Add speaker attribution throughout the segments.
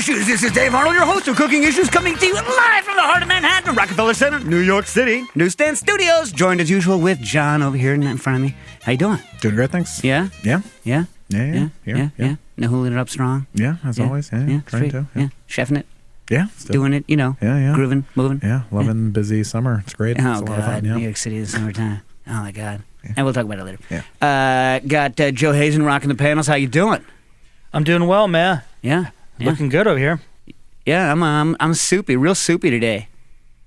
Speaker 1: Issues. This is Dave Arnold, your host of Cooking Issues, coming to you live from the heart of Manhattan, Rockefeller Center, New York City, Newsstand Studios. Joined as usual with John over here in front of me. How you doing?
Speaker 2: Doing great, thanks.
Speaker 1: Yeah?
Speaker 2: Yeah.
Speaker 1: Yeah?
Speaker 2: Yeah.
Speaker 1: Now hooling it up strong.
Speaker 2: Yeah, as always. Yeah. Trying
Speaker 1: straight.
Speaker 2: to.
Speaker 1: Yeah. Chefing it.
Speaker 2: Yeah.
Speaker 1: Doing it,
Speaker 2: Yeah.
Speaker 1: grooving, moving.
Speaker 2: Yeah. Loving busy summer. It's great.
Speaker 1: Oh,
Speaker 2: it's a lot of
Speaker 1: God.
Speaker 2: fun. Yeah.
Speaker 1: New York City in the summertime. Oh, my God.
Speaker 2: Yeah.
Speaker 1: And we'll talk about it later.
Speaker 2: Yeah.
Speaker 1: Got Joe Hazen rocking the panels. How you doing?
Speaker 3: I'm doing well, man.
Speaker 1: Yeah.
Speaker 3: Looking good over here.
Speaker 1: Yeah, I'm soupy, real soupy today.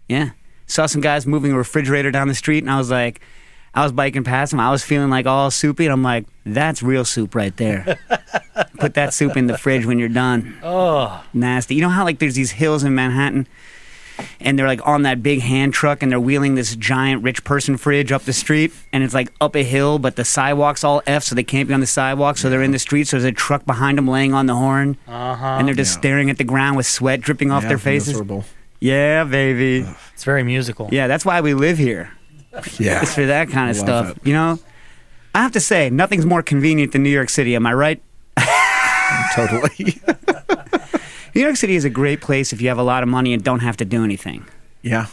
Speaker 1: Yeah. Saw some guys moving a refrigerator down the street, and I was biking past them. I was feeling like all soupy, and I'm like, that's real soup right there. Put that soup in the fridge when you're done.
Speaker 3: Oh.
Speaker 1: Nasty. You know how, like, there's these hills in Manhattan, and they're, like, on that big hand truck, and they're wheeling this giant rich person fridge up the street, and it's, like, up a hill, but the sidewalk's all F, so they can't be on the sidewalk, so they're in the street, so there's a truck behind them laying on the horn, and they're just staring at the ground with sweat dripping off their faces.
Speaker 2: Miserable.
Speaker 1: Yeah, baby.
Speaker 3: It's very musical.
Speaker 1: Yeah, that's why we live here.
Speaker 2: Yeah.
Speaker 1: It's for that kind of
Speaker 2: Love
Speaker 1: stuff.
Speaker 2: it.
Speaker 1: You know, I have to say, nothing's more convenient than New York City. Am I right?
Speaker 2: Totally.
Speaker 1: New York City is a great place if you have a lot of money and don't have to do anything.
Speaker 2: Yeah.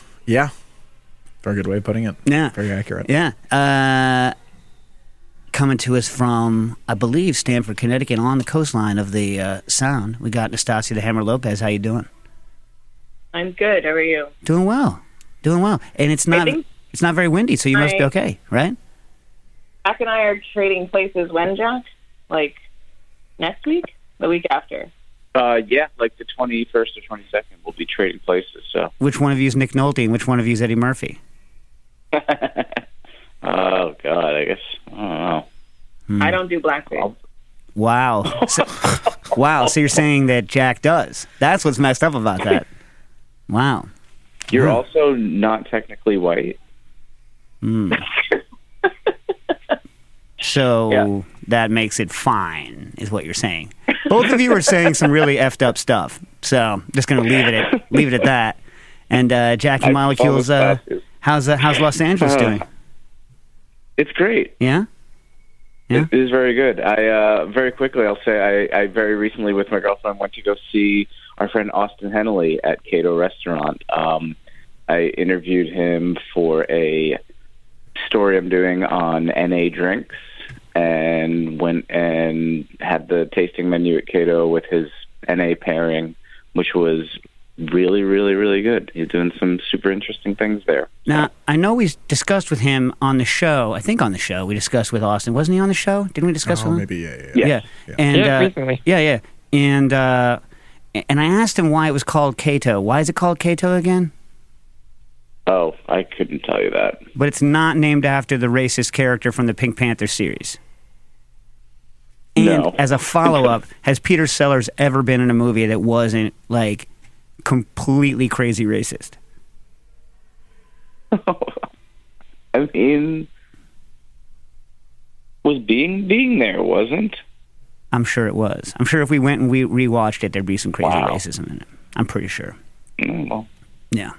Speaker 2: Very good way of putting it.
Speaker 1: Yeah.
Speaker 2: Very accurate.
Speaker 1: Yeah. Coming to us from, I believe, Stamford, Connecticut, on the coastline of the Sound, we got Nastasia the Hammer Lopez. How you doing?
Speaker 4: I'm good. How are you?
Speaker 1: Doing well. And it's not very windy, so you must be okay, right?
Speaker 4: Jack and I are trading places when, Jack? Like, next week? The week after?
Speaker 5: Yeah, like the 21st or 22nd, we'll be trading places. So,
Speaker 1: Which one of you is Nick Nolte and which one of you is Eddie Murphy?
Speaker 5: oh God, I guess I don't know.
Speaker 4: I don't do blackface.
Speaker 1: Wow. So you're saying that Jack does? That's what's messed up about that. Wow.
Speaker 5: You're also not technically white.
Speaker 1: So that makes it fine, is what you're saying. Both of you are saying some really effed up stuff. So I'm just going to leave it at that. And Jackie Molecules, how's Los Angeles doing?
Speaker 5: It's great.
Speaker 1: Yeah?
Speaker 5: It is very good. I very quickly, I'll say I very recently with my girlfriend went to go see our friend Austin Henley at Cato Restaurant. I interviewed him for a story I'm doing on NA drinks, and went and had the tasting menu at Cato with his NA pairing, which was really, really, really good. He's doing some super interesting things there.
Speaker 1: Now, I know we discussed with him on the show. I think on the show we discussed with Austin. Wasn't he on the show? Didn't we discuss with him?
Speaker 2: Maybe,
Speaker 1: Yeah. And,
Speaker 3: recently.
Speaker 1: Yeah. And I asked him why it was called Cato. Why is it called Cato again?
Speaker 5: Oh, I couldn't tell you that.
Speaker 1: But it's not named after the racist character from the Pink Panther series. And
Speaker 5: No.
Speaker 1: as a follow-up, has Peter Sellers ever been in a movie that wasn't, like, completely crazy racist?
Speaker 5: I mean, was being there, wasn't?
Speaker 1: I'm sure it was. I'm sure if we went and we rewatched it, there'd be some crazy
Speaker 5: Wow.
Speaker 1: racism in it. I'm pretty sure.
Speaker 5: Well,
Speaker 1: Yeah.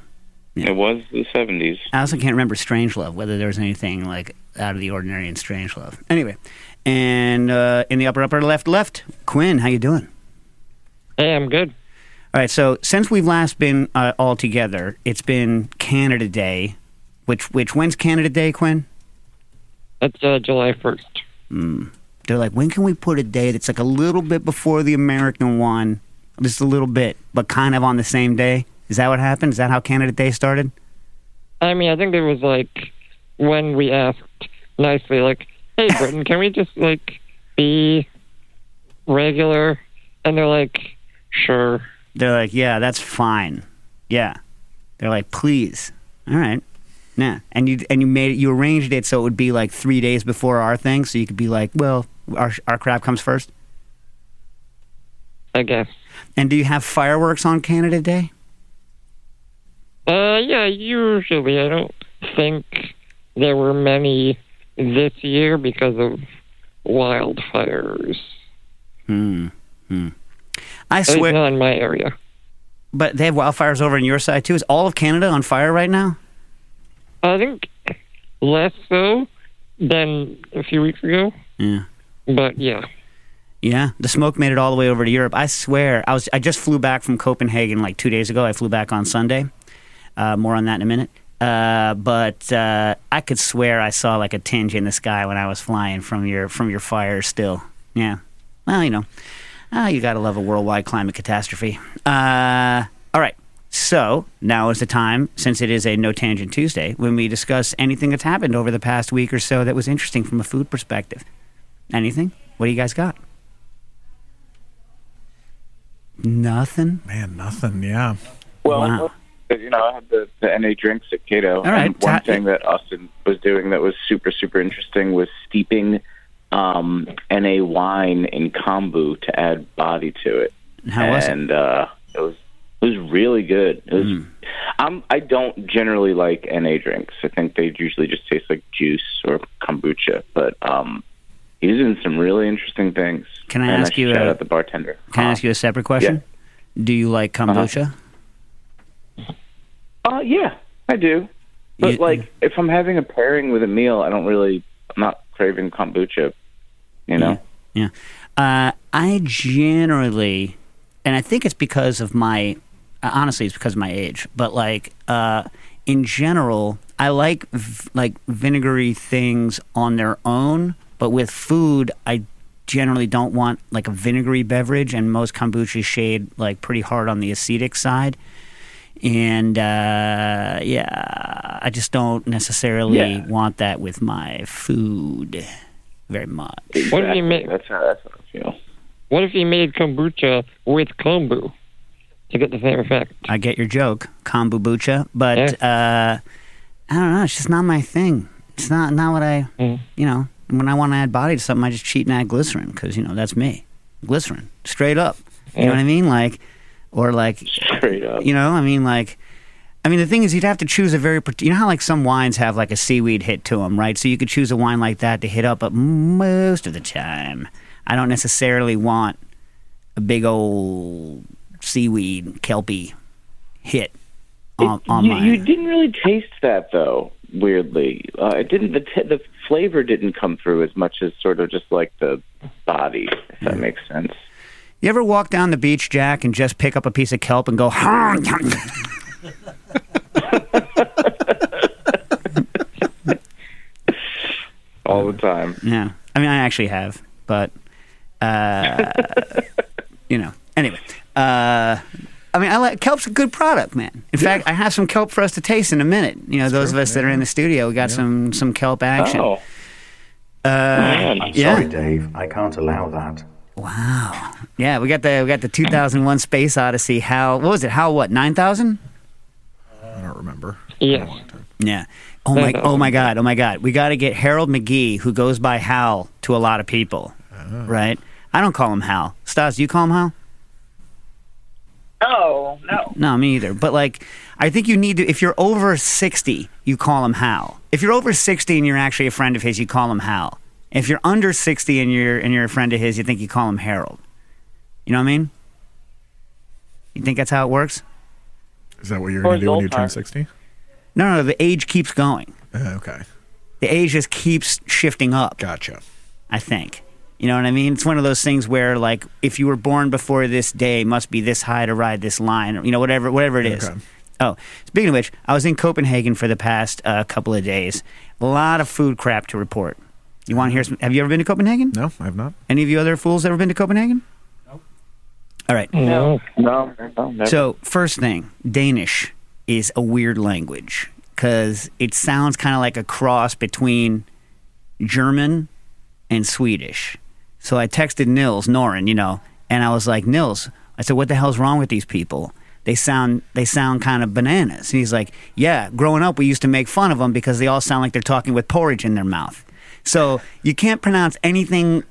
Speaker 5: it was the 70s.
Speaker 1: I also can't remember Strangelove, whether there was anything, like, out of the ordinary in Strangelove. Anyway, and in the upper left, Quinn, how you doing?
Speaker 6: Hey, I'm good.
Speaker 1: All right, so since we've last been all together, it's been Canada Day. Which when's Canada Day, Quinn?
Speaker 6: That's July 1st.
Speaker 1: They're like, when can we put a day that's like a little bit before the American one, just a little bit, but kind of on the same day? Is that what happened? Is that how Canada Day started?
Speaker 6: I mean, I think it was like when we asked nicely, like, hey, Britain, can we just, like, be regular? And they're like, sure.
Speaker 1: They're like, yeah, that's fine. Yeah. They're like, please. All right. Yeah. And you arranged it so it would be like 3 days before our thing, so you could be like, well, our crap comes first.
Speaker 6: I guess.
Speaker 1: And do you have fireworks on Canada Day?
Speaker 6: Yeah, usually. I don't think there were many this year because of wildfires.
Speaker 1: I
Speaker 6: At least
Speaker 1: swear.
Speaker 6: not in my area.
Speaker 1: But they have wildfires over on your side too. Is all of Canada on fire right now?
Speaker 6: I think less so than a few weeks ago.
Speaker 1: Yeah.
Speaker 6: But yeah.
Speaker 1: Yeah, the smoke made it all the way over to Europe. I swear, I just flew back from Copenhagen like 2 days ago. I flew back on Sunday. More on that in a minute. But I could swear I saw like a tinge in the sky when I was flying from your fire still. Yeah. Well, you gotta love a worldwide climate catastrophe. All right. So now is the time, since it is a No Tangent Tuesday, when we discuss anything that's happened over the past week or so that was interesting from a food perspective. Anything? What do you guys got? Nothing?
Speaker 2: Man, nothing. Yeah.
Speaker 5: Well,
Speaker 1: Wow.
Speaker 5: I had the NA drinks at Cato.
Speaker 1: All right.
Speaker 5: And one thing that Austin was doing that was super, super interesting was steeping NA wine in kombu to add body to it.
Speaker 1: How was it?
Speaker 5: And it was really good. It was. I don't generally like NA drinks. I think they usually just taste like juice or kombucha. But he's doing some really interesting things.
Speaker 1: Can I ask you
Speaker 5: shout out the bartender?
Speaker 1: Can I ask you a separate question?
Speaker 5: Yeah.
Speaker 1: Do you like kombucha?
Speaker 5: Yeah, I do. But if I'm having a pairing with a meal, I'm not craving kombucha.
Speaker 1: Yeah. I generally, and I think it's because of my, honestly, it's because of my age. But in general, I like vinegary things on their own. But with food, I generally don't want like a vinegary beverage, and most kombucha shade like pretty hard on the acidic side. And I just don't necessarily want that with my food very much.
Speaker 5: Exactly.
Speaker 6: What if you make?
Speaker 5: That's how I feel.
Speaker 6: What if you made kombucha with kombu to get the same effect?
Speaker 1: I get your joke, kombucha, but I don't know. It's just not my thing. It's not what I, when I want to add body to something, I just cheat and add glycerin because that's me, glycerin, straight up. You know what I mean?
Speaker 5: Straight up.
Speaker 1: The thing is, you'd have to choose a very, how some wines have like a seaweed hit to them, right? So you could choose a wine like that to hit up, but most of the time, I don't necessarily want a big old seaweed kelpie hit on mine.
Speaker 5: You didn't really taste that though. Weirdly, it didn't. The flavor didn't come through as much as sort of just like the body, if that makes sense.
Speaker 1: You ever walk down the beach, Jack, and just pick up a piece of kelp and go,
Speaker 5: all the time?
Speaker 1: Yeah. I actually have, but, anyway. Kelp's a good product, man. In fact, I have some kelp for us to taste in a minute. Those of us that are in the studio, we got some kelp action.
Speaker 5: Oh.
Speaker 7: I'm sorry, Dave. I can't allow that.
Speaker 1: Wow. Yeah, we got the 2001 Space Odyssey. What was it? 9,000?
Speaker 2: I don't remember.
Speaker 6: Yes.
Speaker 1: Yeah. Oh my God. We got to get Harold McGee, who goes by Hal to a lot of people, right? I don't call him Hal. Stas, do you call him Hal?
Speaker 4: Oh, no.
Speaker 1: No, me either. But I think you need to. If you're over 60, you call him Hal. If you're over 60 and you're actually a friend of his, you call him Hal. If you're under 60 and you're a friend of his, you think you call him Harold. You know what I mean? You think that's how it works?
Speaker 2: Is that what you're going to do when you turn 60?
Speaker 1: No, the age keeps going.
Speaker 2: Okay.
Speaker 1: The age just keeps shifting up.
Speaker 2: Gotcha.
Speaker 1: I think. You know what I mean? It's one of those things where, if you were born before this day, must be this high to ride this line, or, whatever it is.
Speaker 2: Okay.
Speaker 1: Oh, speaking of which, I was in Copenhagen for the past couple of days. A lot of food crap to report. You want to hear some? Have you ever been to Copenhagen?
Speaker 2: No, I have not.
Speaker 1: Any of you other fools ever been to Copenhagen?
Speaker 7: No.
Speaker 1: All right.
Speaker 6: No.
Speaker 5: Never.
Speaker 1: So, first thing, Danish is a weird language because it sounds kind of like a cross between German and Swedish. So I texted Norin, and I was like, Nils, I said, what the hell's wrong with these people? They sound kind of bananas. And he's like, yeah, growing up we used to make fun of them because they all sound like they're talking with porridge in their mouth. So you can't pronounce anything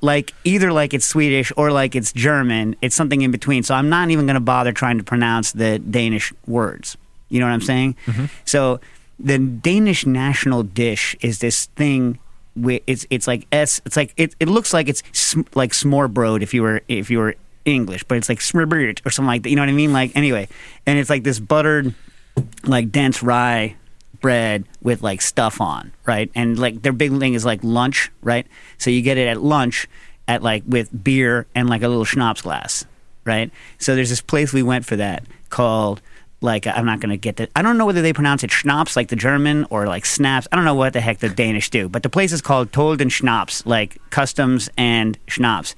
Speaker 1: either like it's Swedish or like it's German. It's something in between. So I'm not even going to bother trying to pronounce the Danish words. You know what I'm saying? Mm-hmm. So the Danish national dish is this thing. It looks like it's like smørbrød if you were English, but it's like smørbrød or something like that. You know what I mean? Anyway, and it's like this buttered, dense rye bread with stuff on, right? And their big thing is lunch, right? So you get it at lunch, at like with beer and like a little schnapps glass, right? So there's this place we went for that called like I'm not going to get that. I don't know whether they pronounce it schnapps like the German or like snaps. I don't know what the heck the Danish do, but the place is called Told and Schnapps, like customs and schnapps.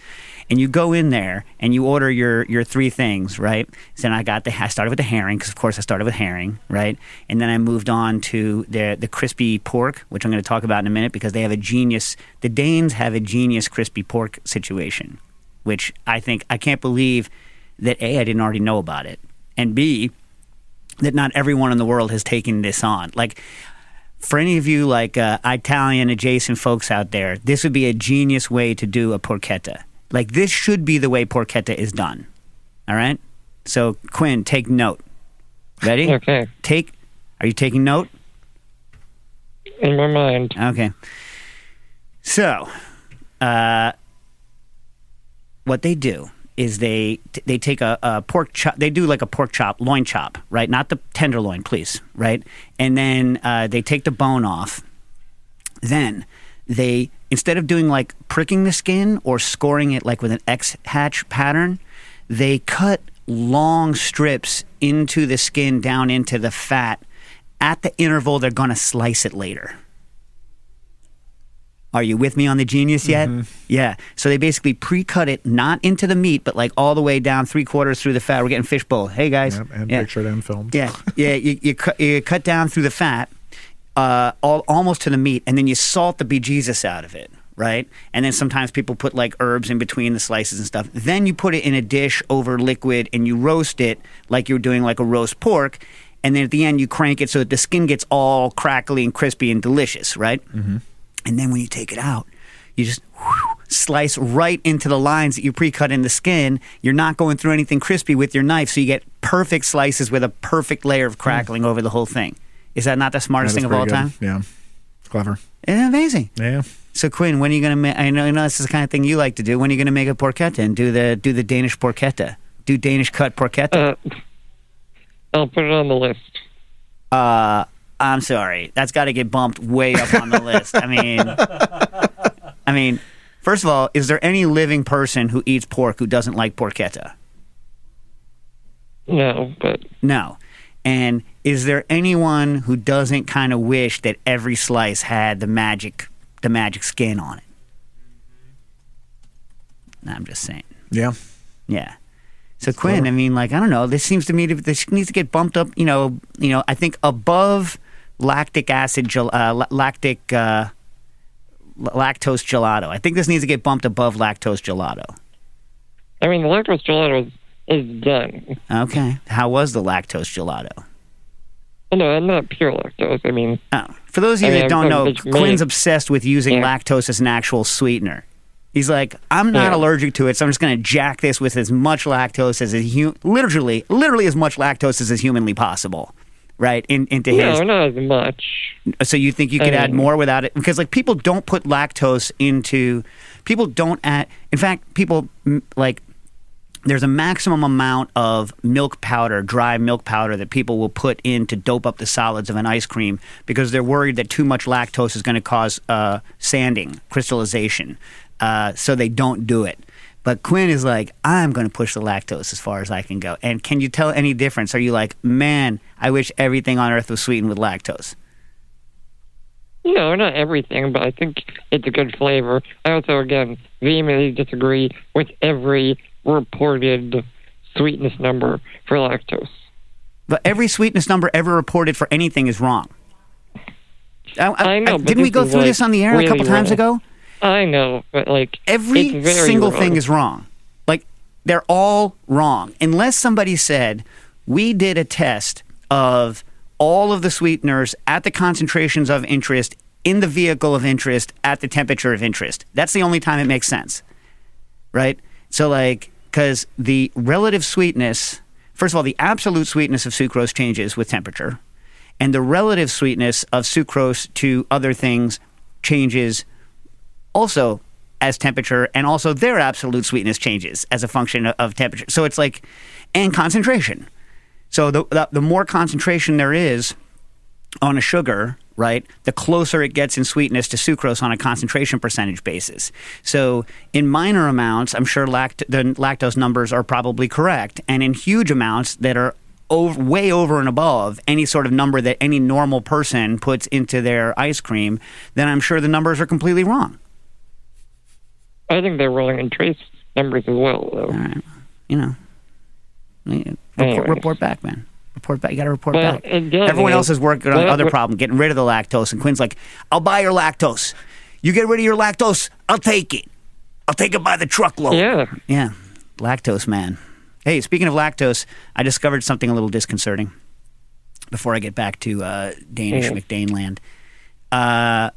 Speaker 1: And you go in there and you order your three things, right? So then I started with the herring because of course I started with herring, right? And then I moved on to the crispy pork, which I'm going to talk about in a minute because they have the Danes have a genius crispy pork situation, which I can't believe that A, I didn't already know about it, and B, that not everyone in the world has taken this on. Like, for any of you like Italian adjacent folks out there, this would be a genius way to do a porchetta. Like, this should be the way porchetta is done. All right? So, Quinn, take note. Ready?
Speaker 6: Okay.
Speaker 1: Are you taking note?
Speaker 6: In my mind.
Speaker 1: Okay. So, what they do is they take a pork chop. They do like a pork chop, loin chop, right? Not the tenderloin, please, right? And then they take the bone off. Then they, instead of doing like pricking the skin or scoring it like with an X-hatch pattern, they cut long strips into the skin down into the fat at the interval they're going to slice it later. Are you with me on the genius yet? Mm-hmm. Yeah. So they basically pre-cut it, not into the meat, but like all the way down 3/4 through the fat. We're getting fishbowl. Hey, guys.
Speaker 2: Yep, and pictured and filmed.
Speaker 1: Yeah. Yeah. You cut down through the fat, almost to the meat, and then you salt the bejesus out of it, right? And then sometimes people put like herbs in between the slices and stuff. Then you put it in a dish over liquid and you roast it like you're doing like a roast pork. And then at the end you crank it so that the skin gets all crackly and crispy and delicious, right? Mm-hmm. And then when you take it out, you just slice right into the lines that you pre-cut in the skin. You're not going through anything crispy with your knife, so you get perfect slices with a perfect layer of crackling over the whole thing. Is that not the smartest thing of all time?
Speaker 2: Yeah. It's clever.
Speaker 1: Isn't it amazing?
Speaker 2: Yeah.
Speaker 1: So, Quinn, when are you going to make... I know this is the kind of thing you like to do. When are you going to make a porchetta and do the Danish porchetta? Do Danish cut porchetta?
Speaker 6: I'll put it on the list.
Speaker 1: I'm sorry. That's got to get bumped way up on the list. I mean, first of all, is there any living person who eats pork who doesn't like porchetta?
Speaker 6: No, but...
Speaker 1: No. And is there anyone who doesn't kind of wish that every slice had the magic skin on it? No, I'm just saying.
Speaker 2: Yeah.
Speaker 1: Yeah. So Quinn, I mean, like, I don't know. This seems to me this needs to get bumped up. You know. I think above lactic acid, lactose gelato. I think this needs to get bumped above lactose gelato.
Speaker 6: I mean, the lactose gelato is done.
Speaker 1: Okay. How was the lactose gelato?
Speaker 6: Oh, no, I'm not pure lactose. I mean...
Speaker 1: Oh. For those of you that don't know, Quinn's obsessed with using lactose as an actual sweetener. He's like, I'm not allergic to it, so I'm just going to jack this with as much lactose as literally as much lactose as is humanly possible, right? Into his.
Speaker 6: No, not as much.
Speaker 1: So you think you could add more without it? Because like people don't put lactose into. People don't add. In fact, people like. There's a maximum amount of milk powder, dry milk powder, that people will put in to dope up the solids of an ice cream because they're worried that too much lactose is going to cause sanding, crystallization. So they don't do it. But Quinn is like, I'm going to push the lactose as far as I can go. And can you tell any difference? Are you like, man, I wish everything on earth was sweetened with lactose?
Speaker 6: No, not everything, but I think it's a good flavor. I also, again, vehemently disagree with every reported sweetness number for lactose.
Speaker 1: But every sweetness number ever reported for anything is wrong.
Speaker 6: I know, but
Speaker 1: didn't we go through this on the air a couple times ago?
Speaker 6: I know, but like
Speaker 1: every single thing is wrong. Like they're all wrong. Unless somebody said, we did a test of all of the sweeteners at the concentrations of interest in the vehicle of interest at the temperature of interest. That's the only time it makes sense. Right? So like, because the relative sweetness, first of all, the absolute sweetness of sucrose changes with temperature, and the relative sweetness of sucrose to other things changes also as temperature, and also their absolute sweetness changes as a function of temperature. So it's like, and concentration. So the more concentration there is on a sugar, right, the closer it gets in sweetness to sucrose on a concentration percentage basis. So in minor amounts, I'm sure the lactose numbers are probably correct. And in huge amounts that are way over and above any sort of number that any normal person puts into their ice cream, then I'm sure the numbers are completely wrong.
Speaker 6: I think they're rolling in trace numbers as well, though.
Speaker 1: All right. Report back, man. Report back. You got to report back.
Speaker 6: Again,
Speaker 1: Everyone else is working on other problem, getting rid of the lactose. And Quinn's like, I'll buy your lactose. You get rid of your lactose, I'll take it. I'll take it by the truckload. Yeah. Lactose, man. Hey, speaking of lactose, I discovered something a little disconcerting before I get back to Danish McDane land. The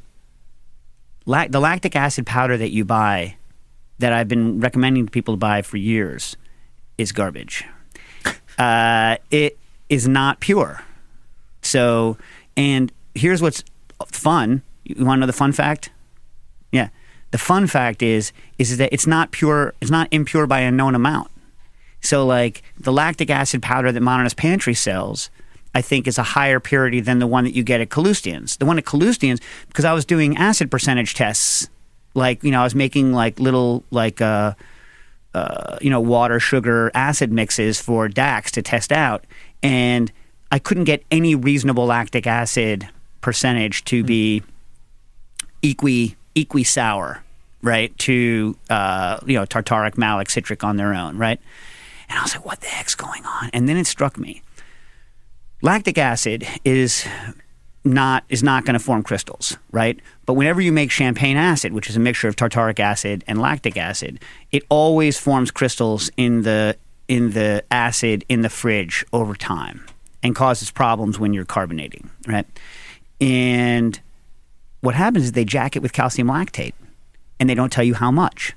Speaker 1: lactic acid powder that you buy, that I've been recommending people to buy for years, is garbage. It is not pure. So, and here's what's fun. You want to know the fun fact? Yeah. The fun fact is that it's not pure, it's not impure by a known amount. So like the lactic acid powder that Modernist Pantry sells, I think is a higher purity than the one that you get at Kalustyan's. The one at Kalustyan's, because I was doing acid percentage tests, like, I was making like little like water, sugar, acid mixes for DAX to test out, and I couldn't get any reasonable lactic acid percentage to be equi sour, right, to tartaric, malic, citric on their own, right? And I was like, what the heck's going on? And then it struck me. Lactic acid is not going to form crystals, right? But whenever you make champagne acid, which is a mixture of tartaric acid and lactic acid, it always forms crystals in the acid in the fridge over time and causes problems when you're carbonating, right? And what happens is they jack it with calcium lactate, and they don't tell you how much.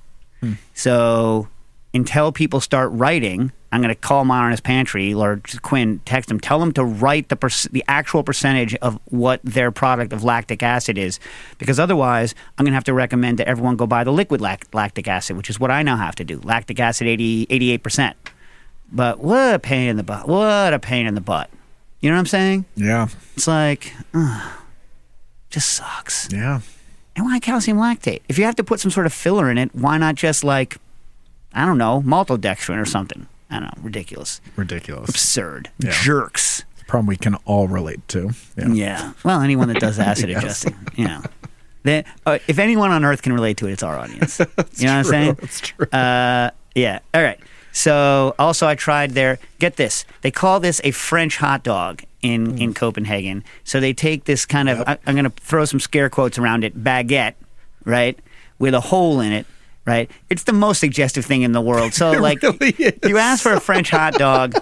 Speaker 1: So until people start writing, I'm going to call Modernist Pantry or Quinn, text them, tell them to write the actual percentage of what their product of lactic acid is, because otherwise I'm going to have to recommend that everyone go buy the liquid lactic acid, which is what I now have to do. Lactic acid 88%. But what a pain in the butt. What a pain in the butt. You know what I'm saying?
Speaker 2: Yeah.
Speaker 1: It's like, just sucks.
Speaker 2: Yeah.
Speaker 1: And why calcium lactate? If you have to put some sort of filler in it, why not just like, I don't know, maltodextrin or something? I don't know, ridiculous. Absurd. Yeah. Jerks.
Speaker 2: It's a problem we can all relate to.
Speaker 1: Yeah. Well, anyone that does acid adjusting, if anyone on earth can relate to it, it's our audience. You know what I'm saying?
Speaker 2: That's true.
Speaker 1: Yeah. All right. So also I tried get this, they call this a French hot dog in Copenhagen. So they take this kind of, I'm going to throw some scare quotes around it, baguette, right, with a hole in it. Right, it's the most suggestive thing in the world. So, like, really you ask for a French hot dog,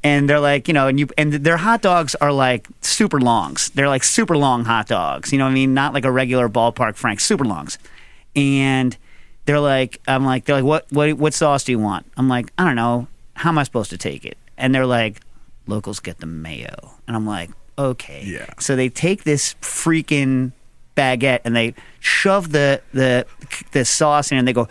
Speaker 1: and they're like, and their hot dogs are like super longs. They're like super long hot dogs. You know what I mean? Not like a regular ballpark Frank, super longs. And they're like, what sauce do you want? I'm like, I don't know. How am I supposed to take it? And they're like, locals get the mayo. And I'm like, okay.
Speaker 2: Yeah.
Speaker 1: So they take this freaking baguette and they shove the sauce in and they go,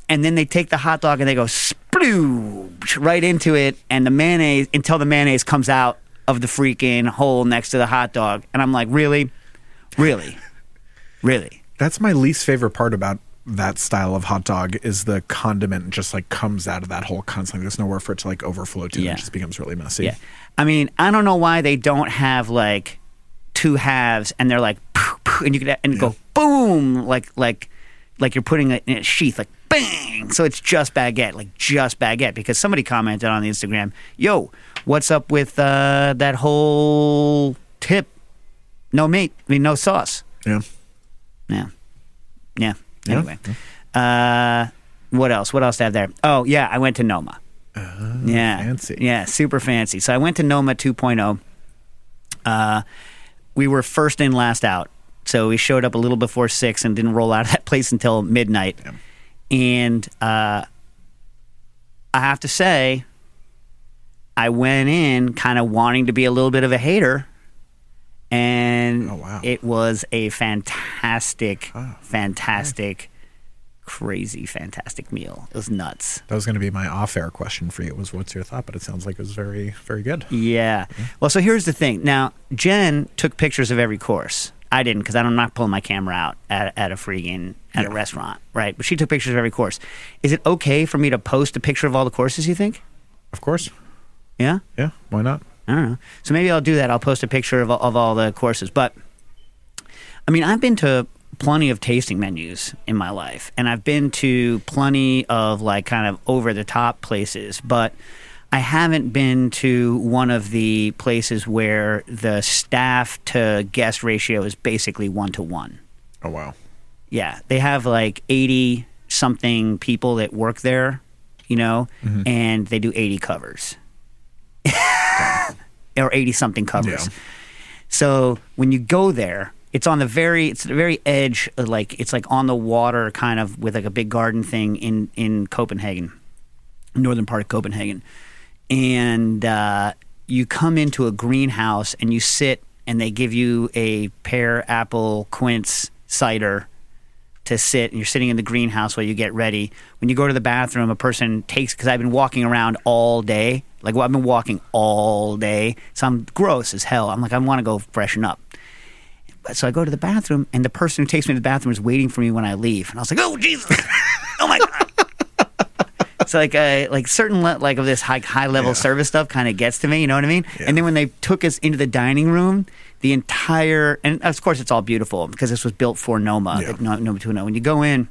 Speaker 1: and then they take the hot dog and they go sploosh right into it, and the mayonnaise, until the mayonnaise comes out of the freaking hole next to the hot dog. And I'm like, really?
Speaker 2: That's my least favorite part about that style of hot dog, is the condiment just like comes out of that hole constantly. There's nowhere for it to like overflow to. It just becomes really messy.
Speaker 1: Yeah. I mean, I don't know why they don't have like two halves and they're like poof, poof, and you could go boom, like you're putting it in a sheath, like bang. So it's just baguette, because somebody commented on the Instagram, yo, what's up with that whole tip? No meat, no sauce.
Speaker 2: Yeah.
Speaker 1: Anyway, what else to have there? Oh yeah, I went to Noma.
Speaker 2: Fancy.
Speaker 1: Yeah, super fancy. So I went to Noma 2.0. We were first in, last out. So we showed up a little before 6 and didn't roll out of that place until midnight. Yeah. And I have to say, I went in kind of wanting to be a little bit of a hater. And it was a fantastic crazy, fantastic meal. It was nuts.
Speaker 2: That was going to be my off-air question for you. Was what's your thought? But it sounds like it was very, very good.
Speaker 1: Yeah. Well, so here's the thing. Now, Jen took pictures of every course. I didn't because I'm not pulling my camera out at a restaurant, right? But she took pictures of every course. Is it okay for me to post a picture of all the courses, you think?
Speaker 2: Of course.
Speaker 1: Yeah?
Speaker 2: Yeah, why not?
Speaker 1: I don't know. So maybe I'll do that. I'll post a picture of all the courses. But, I mean, I've been to plenty of tasting menus in my life, and I've been to plenty of, like, kind of over-the-top places, but I haven't been to one of the places where the staff to guest ratio is basically 1-to-1.
Speaker 2: Oh, wow.
Speaker 1: Yeah. They have, like, 80-something people that work there, you know, and they do 80 covers. Or 80-something covers.
Speaker 2: Yeah.
Speaker 1: So when you go there, it's the very edge, like it's like on the water, kind of with like a big garden thing in Copenhagen, northern part of Copenhagen, and you come into a greenhouse and you sit, and they give you a pear apple quince cider to sit, and you're sitting in the greenhouse while you get ready. When you go to the bathroom, a person takes, because I've been walking around all day, like I've been walking all day, so I'm gross as hell. I'm like, I want to go freshen up. So I go to the bathroom, and the person who takes me to the bathroom is waiting for me when I leave. And I was like, oh, Jesus. Oh, my God. So, like certain, like, of this high-level service stuff kind of gets to me, you know what I mean? Yeah. And then when they took us into the dining room, the entire, and of course it's all beautiful because this was built for Noma, Noma 2.0. When you go in,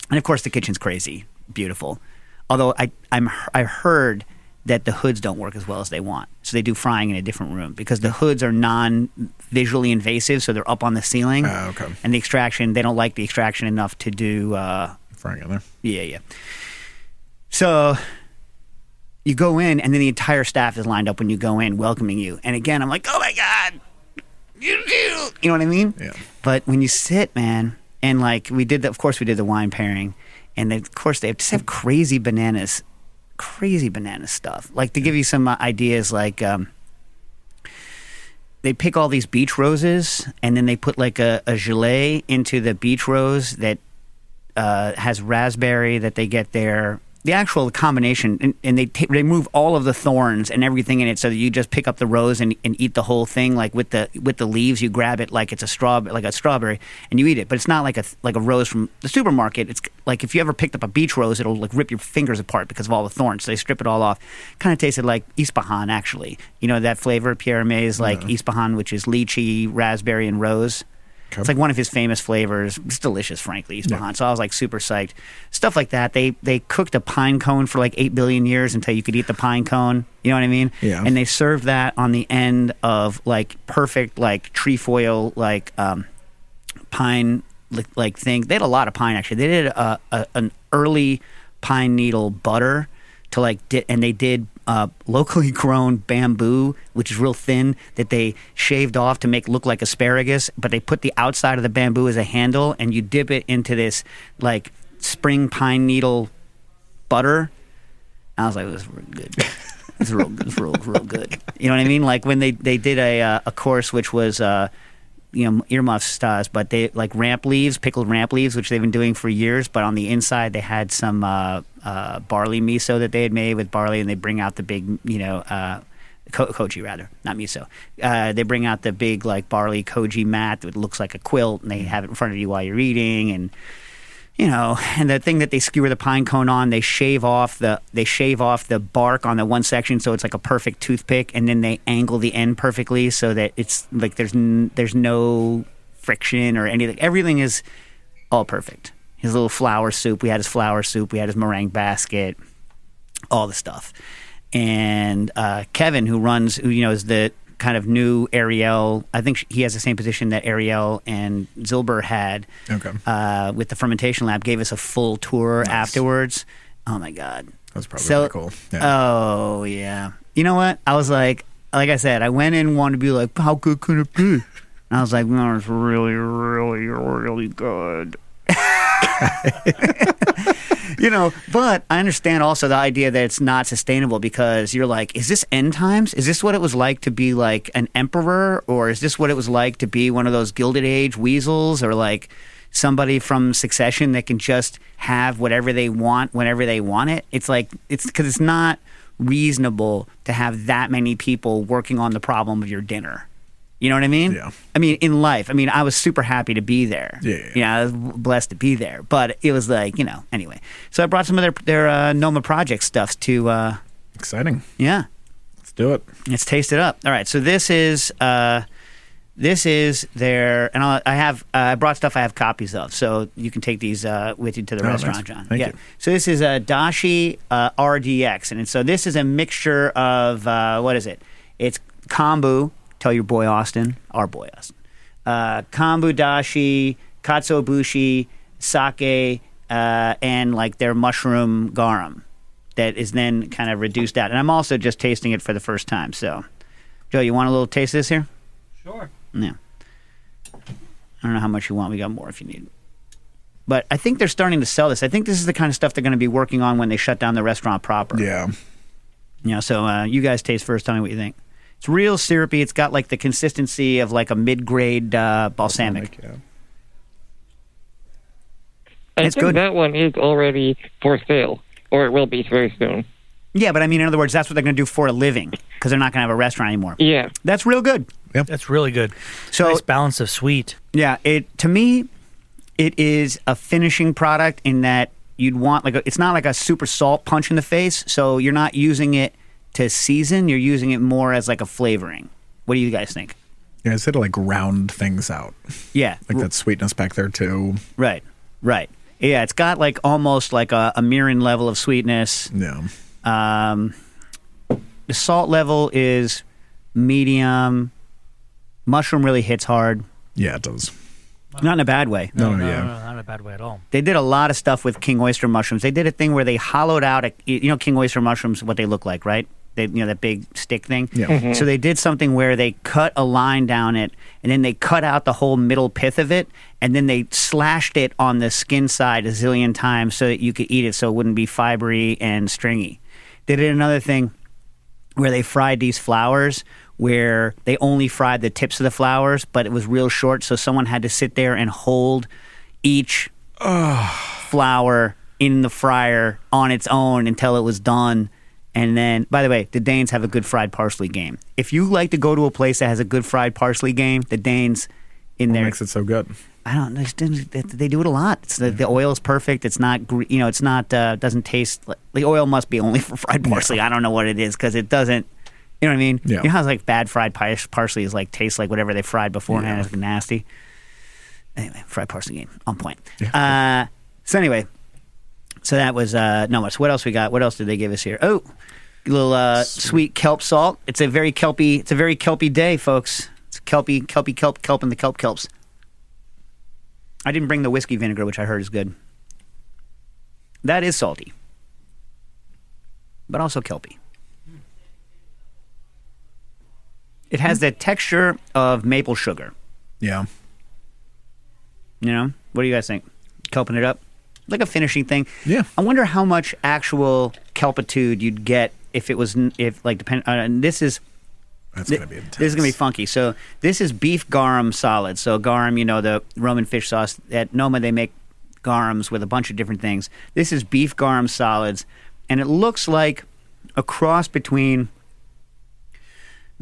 Speaker 1: and of course the kitchen's crazy, beautiful. Although I heard that the hoods don't work as well as they want. So they do frying in a different room because the hoods are non-visually invasive, so they're up on the ceiling.
Speaker 2: Okay.
Speaker 1: And the extraction, they don't like the extraction enough to do...
Speaker 2: frying in there.
Speaker 1: Yeah. So you go in, and then the entire staff is lined up when you go in, welcoming you. And again, I'm like, oh my God! You know what I mean?
Speaker 2: Yeah.
Speaker 1: But when you sit, man, and like we did the wine pairing, and of course they just have crazy banana stuff. Like, to give you some ideas, like they pick all these beach roses, and then they put like a gelée into the beach rose that has raspberry that they get there. The actual combination, and they remove all of the thorns and everything in it, so that you just pick up the rose and eat the whole thing. Like with the leaves, you grab it like it's a strawberry, and you eat it. But it's not like a rose from the supermarket. It's like if you ever picked up a beach rose, it'll like rip your fingers apart because of all the thorns. So they strip it all off. Kind of tasted like Ispahan, actually. You know that flavor, Pierre Hermé is like Ispahan, which is lychee, raspberry, and rose. Okay. It's like one of his famous flavors. It's delicious, frankly, Ispahan. Yeah. So I was like super psyched. Stuff like that. They cooked a pine cone for like 8 billion years until you could eat the pine cone. You know what I mean?
Speaker 2: Yeah.
Speaker 1: And they served that on the end of like perfect like trefoil like pine like thing. They had a lot of pine actually. They did an early pine needle butter to like and they did locally grown bamboo, which is real thin, that they shaved off to make look like asparagus, but they put the outside of the bamboo as a handle, and you dip it into this like spring pine needle butter. I was like, this is real good. It's real good. It's real good. You know what I mean? Like when they did a course which was earmuff stars, but they like pickled ramp leaves, which they've been doing for years. But on the inside, they had some barley miso that they had made with barley, and they bring out the big, koji rather, not miso. They bring out the big like barley koji mat that looks like a quilt, and they have it in front of you while you're eating, and and the thing that they skewer the pine cone on, they shave off the bark on the one section, so it's like a perfect toothpick, and then they angle the end perfectly so that it's like there's no friction or anything. Everything is all perfect. His little flour soup. We had his flour soup. We had his meringue basket. All the stuff. And Kevin, who is the kind of new Ariel. I think he has the same position that Ariel and Zilber had. Okay. With the fermentation lab, gave us a full tour afterwards. Oh my God,
Speaker 2: that's probably really cool.
Speaker 1: Yeah. Oh yeah. You know what? I was like I said, I went in and wanted to be like, how good could it be? And I was like, no, it's really, really, really good. But I understand also the idea that it's not sustainable, because you're like, is this end times? Is this what it was like to be like an emperor? Or is this what it was like to be one of those Gilded Age weasels? Or like, somebody from Succession that can just have whatever they want whenever they want it. It's like it's because it's not reasonable to have that many people working on the problem of your dinner. You know what I mean?
Speaker 2: Yeah.
Speaker 1: I mean, in life, I mean, I was super happy to be there.
Speaker 2: Yeah.
Speaker 1: Yeah, I was blessed to be there. But it was like, anyway. So I brought some of their Noma Project stuff to,
Speaker 2: Exciting.
Speaker 1: yeah.
Speaker 2: Let's do it.
Speaker 1: Let's taste it up. All right. So this is their, and I brought stuff I have copies of, so you can take these with you to the restaurant,
Speaker 2: nice.
Speaker 1: John.
Speaker 2: Thank you.
Speaker 1: So this is a Dashi RDX, and so this is a mixture of what is it? It's kombu. Tell your boy Austin, our boy Austin. Kombu dashi, katsuobushi, sake, and like their mushroom garum that is then kind of reduced out. And I'm also just tasting it for the first time. So, Joe, you want a little taste of this here?
Speaker 3: Sure.
Speaker 1: Yeah. I don't know how much you want. We got more if you need. But I think they're starting to sell this. I think this is the kind of stuff they're going to be working on when they shut down the restaurant proper.
Speaker 2: Yeah.
Speaker 1: So you guys taste first. Tell me what you think. It's real syrupy. It's got like the consistency of like a mid-grade balsamic.
Speaker 2: Yeah.
Speaker 6: I
Speaker 1: It's
Speaker 6: think
Speaker 1: good.
Speaker 6: that one is already for sale, or it will be very soon.
Speaker 1: Yeah, but I mean, in other words, that's what they're going to do for a living because they're not going to have a restaurant anymore.
Speaker 6: Yeah.
Speaker 1: That's real good.
Speaker 3: That's really good.
Speaker 1: So
Speaker 3: Nice balance of sweet.
Speaker 1: yeah, to me, it is a finishing product in that you'd want it's not like a super salt punch in the face. So you're not using it to season, you're using it more as like a flavoring. What do you guys think?
Speaker 2: Yeah, it's to like round things out.
Speaker 1: Yeah.
Speaker 2: Like that sweetness back there too.
Speaker 1: Right. Yeah, it's got like almost like a Mirin level of sweetness.
Speaker 2: Yeah.
Speaker 1: The salt level is medium. Mushroom really hits hard.
Speaker 2: Yeah, it does.
Speaker 1: Not in a bad way.
Speaker 2: No,
Speaker 3: No,
Speaker 2: yeah.
Speaker 3: not in a bad way at all.
Speaker 1: They did a lot of stuff with king oyster mushrooms. They did a thing where they hollowed out king oyster mushrooms, what they look like, right? That big stick thing.
Speaker 2: Yeah.
Speaker 1: So they did something where they cut a line down it, and then they cut out the whole middle pith of it, and then they slashed it on the skin side a zillion times so that you could eat it so it wouldn't be fibery and stringy. They did another thing where they fried these flowers where they only fried the tips of the flowers, but it was real short, so someone had to sit there and hold each flower in the fryer on its own until it was done. And then, by the way, the Danes have a good fried parsley game. If you like to go to a place that has a good fried parsley game, the Danes in
Speaker 2: What
Speaker 1: there.
Speaker 2: makes it so good?
Speaker 1: I don't know. They do it a lot. The oil is perfect. It's not, it's not, doesn't taste, the oil must be only for fried parsley. I don't know what it is because it doesn't, you know what I mean?
Speaker 2: Yeah.
Speaker 1: You know how like bad fried parsley is like, tastes like whatever they fried beforehand.
Speaker 2: Yeah.
Speaker 1: It's nasty. Anyway, fried parsley game on point.
Speaker 2: Yeah.
Speaker 1: So anyway, so that was no much. What else we got? What else did they give us here? Oh, a little sweet kelp salt. It's a very kelpy day, folks. It's kelp in the kelps. I didn't bring the whiskey vinegar, which I heard is good. That is salty, but also kelpy. It has the texture of maple sugar.
Speaker 2: Yeah.
Speaker 1: You know? What do you guys think? Kelping it up? Like a finishing thing.
Speaker 2: Yeah.
Speaker 1: I wonder how much actual kelpitude you'd get if it was, this is...
Speaker 2: That's going to be intense.
Speaker 1: This is going to be funky. So this is beef garum solid. So garum, the Roman fish sauce. At Noma, they make garums with a bunch of different things. This is beef garum solids. And it looks like a cross between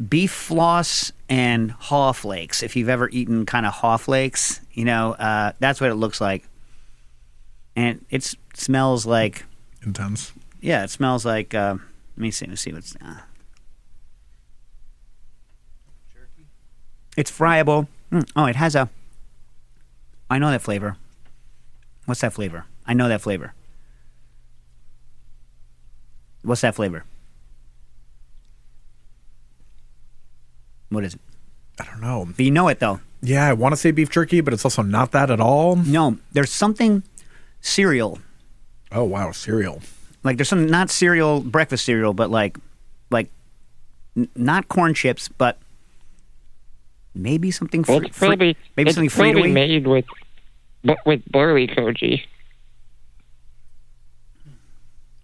Speaker 1: beef floss and haw flakes. If you've ever eaten kind of haw flakes, that's what it looks like. And it smells like...
Speaker 2: Intense.
Speaker 1: Yeah, it smells like... let me see what's... It's friable. Oh, it has a... I know that flavor. What's that flavor? I know that flavor. What's that flavor? What is it?
Speaker 2: I don't know.
Speaker 1: But you know it, though.
Speaker 2: Yeah, I want to say beef jerky, but it's also not that at all.
Speaker 1: No, there's something cereal.
Speaker 2: Oh, wow, cereal.
Speaker 1: Like there's some, not cereal, breakfast cereal, but like not corn chips, but maybe something
Speaker 6: Well, it's probably
Speaker 1: something Frito-y.
Speaker 6: made with barley koji.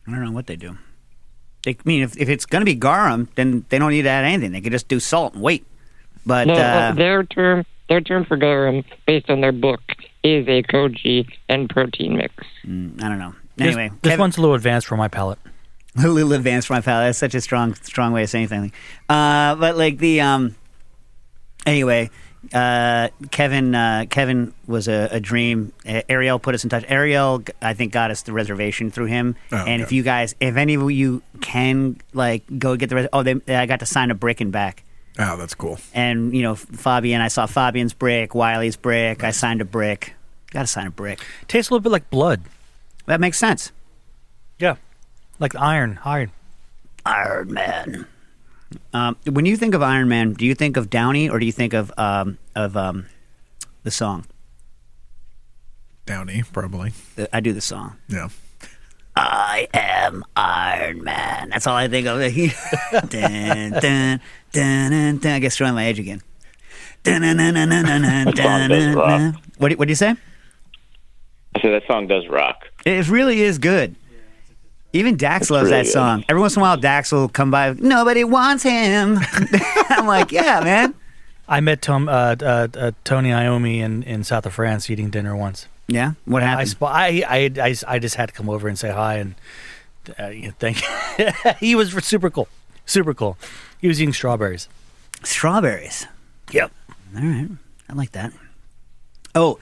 Speaker 1: I don't know what they do. I mean, if it's going to be garum, then they don't need to add anything. They could just do salt and wait. But
Speaker 6: No, their term for garum, based on their book, is a koji and protein mix.
Speaker 1: I don't know. Anyway,
Speaker 3: this one's a little advanced for my palate.
Speaker 1: A little advanced for my palate. That's such a strong way of saying anything. But like the anyway, Kevin was a dream. Ariel put us in touch. Ariel, I think, got us the reservation through him. And if you guys, if any of you can like go get the I got to sign a brick and back.
Speaker 2: Oh, that's cool.
Speaker 1: And Fabian, I saw Fabian's brick, Wiley's brick. I signed a brick. Got to sign a brick.
Speaker 3: Tastes a little bit like blood.
Speaker 1: That makes sense.
Speaker 3: Yeah, like Iron
Speaker 1: Man. When you think of Iron Man, do you think of Downey or do you think of the song?
Speaker 2: Downey, probably.
Speaker 1: I do the song.
Speaker 2: Yeah.
Speaker 1: I am Iron Man. That's all I think of. Dun, dun, dun, dun. I get strong on my edge again. Dun, dun, dun, dun, dun, dun, dun, dun. What do you say?
Speaker 5: I said that song does rock.
Speaker 1: It really is good. Even Dax loves
Speaker 5: really
Speaker 1: that song. Every once in a while, Dax will come by. Nobody wants him. I'm like, yeah, man.
Speaker 3: I met Tony Iommi in south of France eating dinner once.
Speaker 1: Yeah, what happened?
Speaker 3: I just had to come over and say hi and thank you. He was super cool. Super cool. He was eating strawberries.
Speaker 1: Strawberries.
Speaker 3: Yep.
Speaker 1: All right. I like that. Oh,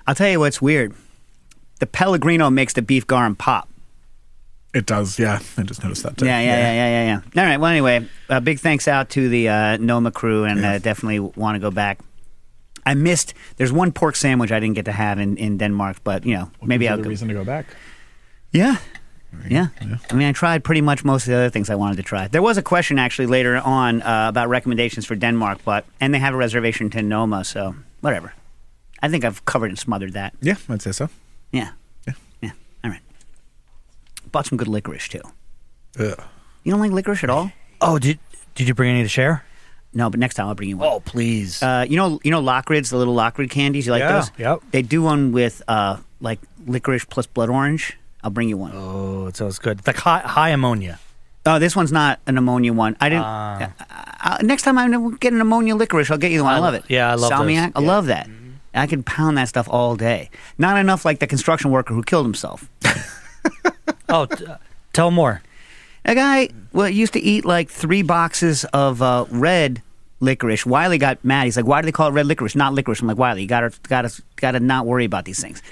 Speaker 1: I'll tell you what's weird. The Pellegrino makes the beef garum pop.
Speaker 2: It does, yeah. I just noticed that too.
Speaker 1: Yeah. All right. Well, anyway, big thanks out to the Noma crew, and definitely want to go back. I missed. There's one pork sandwich I didn't get to have in Denmark, but maybe I'll.
Speaker 2: Reason to go back.
Speaker 1: Yeah. I mean, I tried pretty much most of the other things I wanted to try. There was a question actually later on about recommendations for Denmark, and they have a reservation to Noma, so whatever. I think I've covered and smothered that.
Speaker 2: Yeah, I'd say so.
Speaker 1: Yeah. All right. Bought some good licorice too.
Speaker 2: Ugh.
Speaker 1: You don't like licorice at all?
Speaker 3: Oh, did you bring any to share?
Speaker 1: No, but next time I'll bring you one.
Speaker 3: Oh, please.
Speaker 1: You know Lockrid's, the little Lockrid candies? You like those?
Speaker 3: Yep.
Speaker 1: They do one with like licorice plus blood orange. I'll bring you one.
Speaker 3: Oh, it sounds good. It's like high ammonia.
Speaker 1: Oh, this one's not an ammonia one. I didn't. Next time I'm getting ammonia licorice, I'll get you the one. I love it.
Speaker 3: Yeah, I love
Speaker 1: Salmiak.
Speaker 3: those.
Speaker 1: I love that. I could pound that stuff all day. Not enough like the construction worker who killed himself.
Speaker 3: Oh, tell more.
Speaker 1: A guy used to eat like 3 boxes of red licorice. Wiley got mad. He's like, "Why do they call it red licorice, not licorice?" I'm like, "Wiley, you gotta not worry about these things."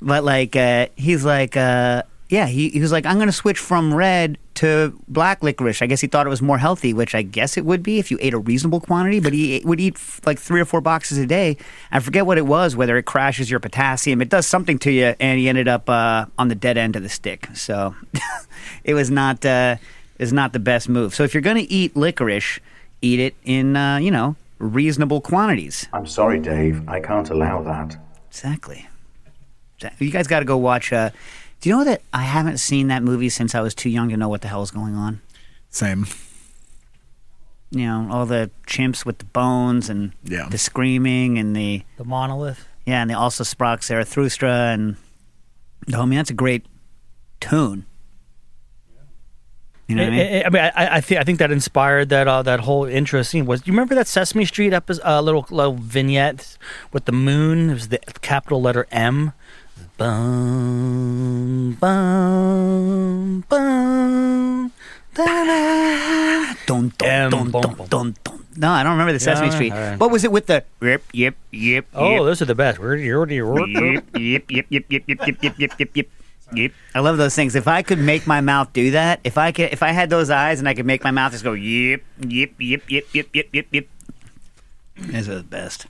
Speaker 1: But like, he's like, he was like, "I'm gonna switch from red to black licorice." I guess he thought it was more healthy, which I guess it would be if you ate a reasonable quantity. But he would eat like 3 or 4 boxes a day. I forget what it was, whether it crashes your potassium. It does something to you, and he ended up on the dead end of the stick. So it was not the best move. So if you're gonna eat licorice, eat it in reasonable quantities.
Speaker 7: I'm sorry, Dave. I can't allow that.
Speaker 1: Exactly. You guys got to go watch. Do you know that I haven't seen that movie since I was too young to know what the hell is going on?
Speaker 2: Same.
Speaker 1: All the chimps with the bones and the screaming and the
Speaker 3: monolith.
Speaker 1: Yeah, and they also Sprach Zarathustra and that's a great tune. You know what I mean?
Speaker 3: I think that inspired that whole interest. Do you remember that Sesame Street little vignette with the moon? It was the capital letter M. Bum, bum, bum, da-da.
Speaker 1: Dun, dun, dun, dun, dun, dun. No, I don't remember the Sesame Street. Right. What was it with the yip?
Speaker 3: Oh, those are the best.
Speaker 1: Yep. I love those things. If I could make my mouth do that, if I had those eyes and I could make my mouth just go yip. Those are the best.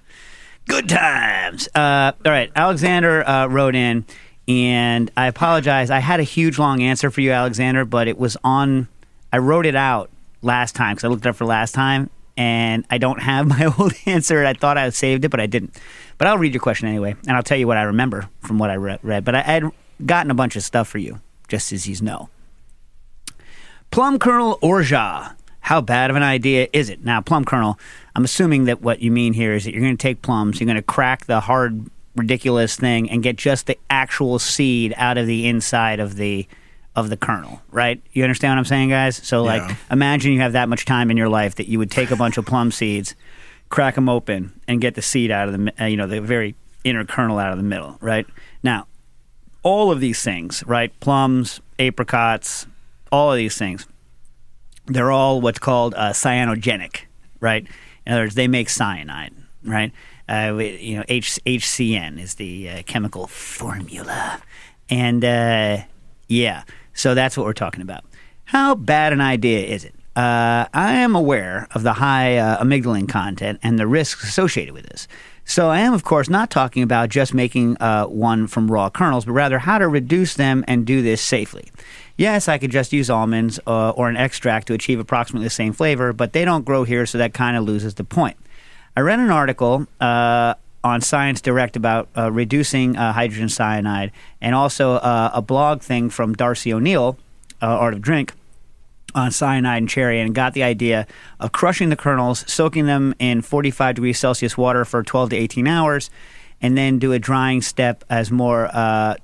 Speaker 1: Good times. All right, Alexander wrote in, and I apologize. I had a huge long answer for you, Alexander, but it was on. I wrote it out last time because I looked it up for last time, and I don't have my old answer. I thought I had saved it, but I didn't. But I'll read your question anyway, and I'll tell you what I remember from what I read. But I had gotten a bunch of stuff for you, just as you know. Plum Kernel Orgeat. How bad of an idea is it? Now, plum kernel, I'm assuming that what you mean here is that you're going to take plums, you're going to crack the hard, ridiculous thing, and get just the actual seed out of the inside of the kernel, right? You understand what I'm saying, guys? So, imagine you have that much time in your life that you would take a bunch of plum seeds, crack them open, and get the seed out of the very inner kernel out of the middle, right? Now, all of these things, right? Plums, apricots, all of these things, they're all what's called cyanogenic, right? In other words, they make cyanide, right? HCN is the chemical formula. And, so that's what we're talking about. How bad an idea is it? I am aware of the high amygdalin content and the risks associated with this. So I am, of course, not talking about just making one from raw kernels, but rather how to reduce them and do this safely. Yes, I could just use almonds or an extract to achieve approximately the same flavor, but they don't grow here, so that kind of loses the point. I read an article on Science Direct about reducing hydrogen cyanide, and also a blog thing from Darcy O'Neill, Art of Drink, on cyanide and cherry, and got the idea of crushing the kernels, soaking them in 45 degrees Celsius water for 12 to 18 hours, and then do a drying step as more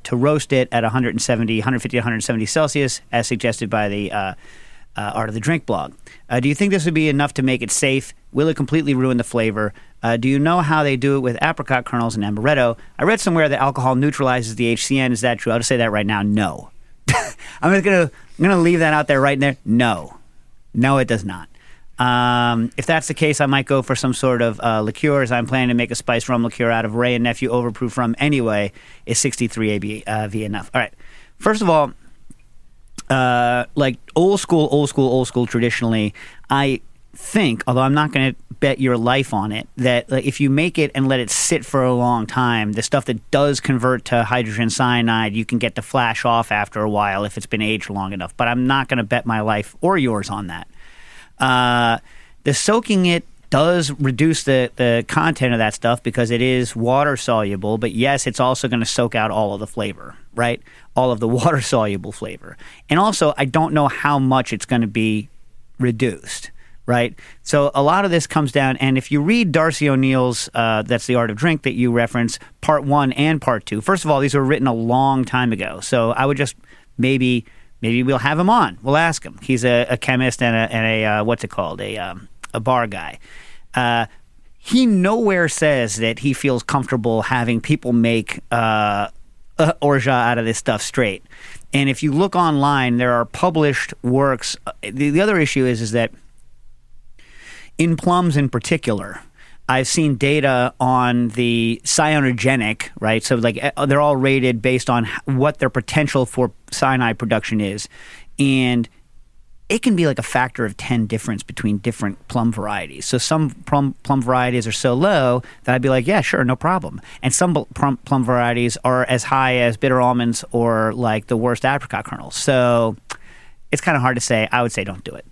Speaker 1: to roast it at 150 to 170 Celsius, as suggested by the Art of the Drink blog. Do you think this would be enough to make it safe? Will it completely ruin the flavor? Do you know how they do it with apricot kernels and amaretto? I read somewhere that alcohol neutralizes the HCN. Is that true? I'll just say that right now. No. I'm gonna leave that out there right there. No, it does not. If that's the case, I might go for some sort of liqueurs. I'm planning to make a spiced rum liqueur out of Ray and Nephew Overproof rum anyway. Is 63 ABV enough? All right. First of all, like old school traditionally, I think, although I'm not going to bet your life on it, that like, if you make it and let it sit for a long time, the stuff that does convert to hydrogen cyanide, you can get to flash off after a while if it's been aged long enough. But I'm not going to bet my life or yours on that. The soaking it does reduce the content of that stuff because it is water soluble, but yes, it's also going to soak out all of the flavor, right? All of the water soluble flavor. And also, I don't know how much it's going to be reduced, right? So a lot of this comes down, and if you read Darcy O'Neill's, that's The Art of Drink that you reference, part 1 and part 2, first of all, these were written a long time ago. So I would just maybe we'll have him on. We'll ask him. He's a chemist and a what's it called? A bar guy. He nowhere says that he feels comfortable having people make orgeat out of this stuff straight. And if you look online, there are published works. The other issue is that in plums in particular, I've seen data on the cyanogenic, right? So like they're all rated based on what their potential for cyanide production is. And it can be like a factor of 10 difference between different plum varieties. So some plum varieties are so low that I'd be like, yeah, sure, no problem. And some plum varieties are as high as bitter almonds or like the worst apricot kernels. So it's kind of hard to say. I would say don't do it,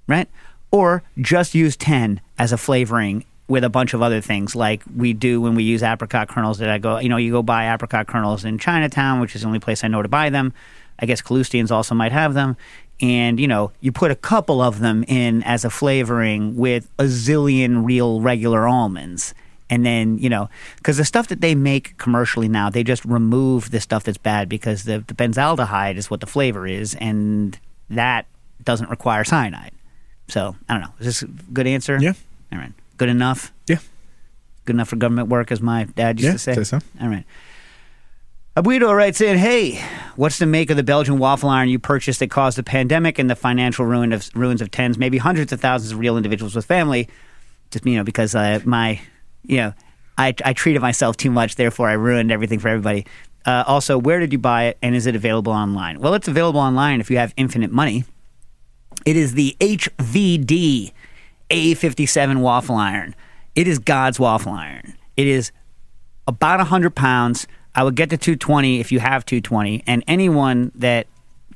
Speaker 1: right? Or just use 10 as a flavoring with a bunch of other things like we do when we use apricot kernels that I go, you go buy apricot kernels in Chinatown, which is the only place I know to buy them. I guess Kalustein's also might have them. And, you put a couple of them in as a flavoring with a zillion real regular almonds. And then, because the stuff that they make commercially now, they just remove the stuff that's bad because the benzaldehyde is what the flavor is. And that doesn't require cyanide. So, I don't know. Is this a good answer?
Speaker 2: Yeah.
Speaker 1: All right. Good enough?
Speaker 2: Yeah.
Speaker 1: Good enough for government work, as my dad used to say?
Speaker 2: Yeah, say so.
Speaker 1: All right. Abuito writes in, hey, what's the make of the Belgian waffle iron you purchased that caused the pandemic and the financial ruins of tens, maybe hundreds of thousands of real individuals with family? Just, because I treated myself too much, therefore I ruined everything for everybody. Also, where did you buy it, and is it available online? Well, it's available online if you have infinite money. It is the HVD A57 waffle iron. It is God's waffle iron. It is about 100 pounds. I would get to 220 if you have 220, and anyone that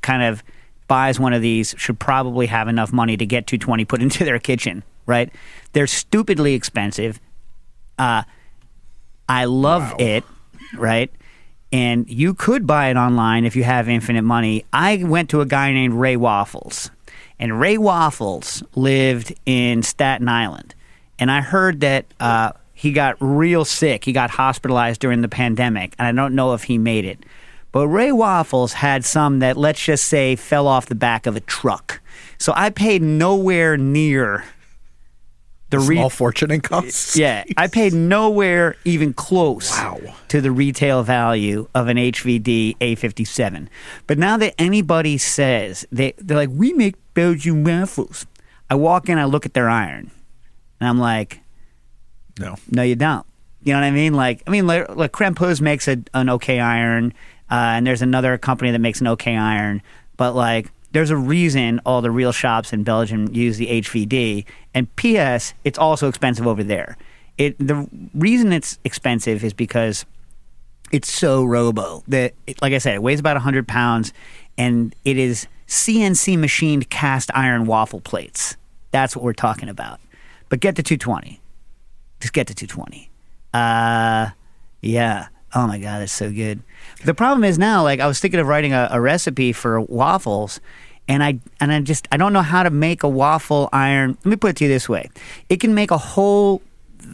Speaker 1: kind of buys one of these should probably have enough money to get 220 put into their kitchen, right? They're stupidly expensive. I love it, right? And you could buy it online if you have infinite money. I went to a guy named Ray Waffles, and Ray Waffles lived in Staten Island, and I heard that he got real sick. He got hospitalized during the pandemic, and I don't know if he made it. But Ray Waffles had some that, let's just say, fell off the back of a truck. So I paid nowhere near
Speaker 2: Small fortune in costs.
Speaker 1: Yeah, I paid nowhere even close
Speaker 2: Wow.
Speaker 1: to the retail value of an HVD A57. But now that anybody says, they're like, we make Belgian waffles. I walk in, I look at their iron, and I'm like,
Speaker 2: No.
Speaker 1: no, you don't. You know what I mean? Like Crempus makes an okay iron, and there's another company that makes an okay iron, but like, there's a reason all the real shops in Belgium use the HVD. And P.S., it's also expensive over there. The reason it's expensive is because it's so robo. Like I said, it weighs about 100 pounds, and it is CNC machined cast iron waffle plates. That's what we're talking about. But get to 220. Just get to 220. Yeah. Oh my God, that's so good. The problem is now, like, I was thinking of writing a recipe for waffles, and I don't know how to make a waffle iron. Let me put it to you this way: it can make a whole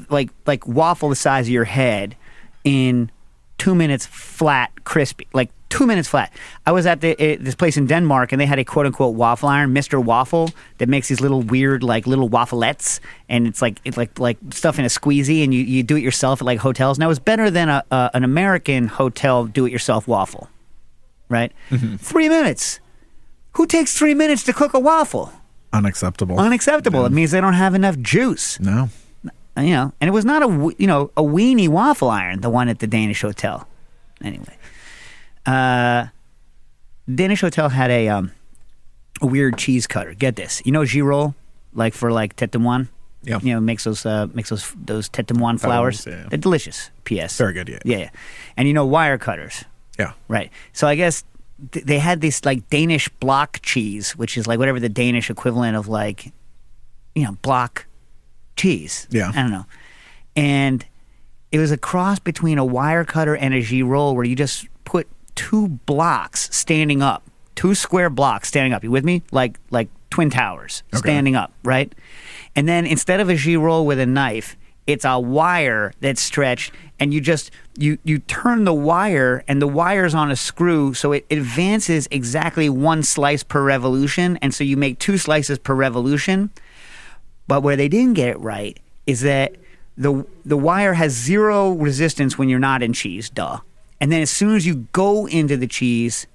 Speaker 1: like waffle the size of your head in 2 minutes flat, crispy, like 2 minutes flat. I was at this place in Denmark, and they had a quote unquote waffle iron, Mr. Waffle, that makes these little weird like little wafflettes, and it's like stuff in a squeezy, and you do it yourself at like hotels. Now it's better than an American hotel do it yourself waffle, right? Mm-hmm. 3 minutes. Who takes 3 minutes to cook a waffle?
Speaker 2: Unacceptable.
Speaker 1: Unacceptable.
Speaker 2: Yeah.
Speaker 1: It means they don't have enough juice.
Speaker 2: No.
Speaker 1: You know, and it was not a weenie waffle iron, the one at the Danish hotel. Anyway, Danish hotel had a weird cheese cutter. Get this, you know, Girol, like for like tête de moine.
Speaker 2: Yeah.
Speaker 1: You know, makes those tête de moine flowers.
Speaker 2: Yeah.
Speaker 1: They're delicious. P.S.
Speaker 2: Very good. Yeah.
Speaker 1: Yeah. And you know, wire cutters.
Speaker 2: Yeah.
Speaker 1: Right. So I guess they had this like Danish block cheese, which is like whatever the Danish equivalent of like, you know, block cheese.
Speaker 2: Yeah.
Speaker 1: I don't know. And it was a cross between a wire cutter and a Girol, where you just put two blocks standing up, two square blocks standing up. You with me? Like Twin Towers standing up, right? And then instead of a Girol with a knife, it's a wire that's stretched, and you just you turn the wire, and the wire's on a screw, so it advances exactly one slice per revolution, and so you make two slices per revolution. But where they didn't get it right is that the wire has zero resistance when you're not in cheese, and then as soon as you go into the cheese,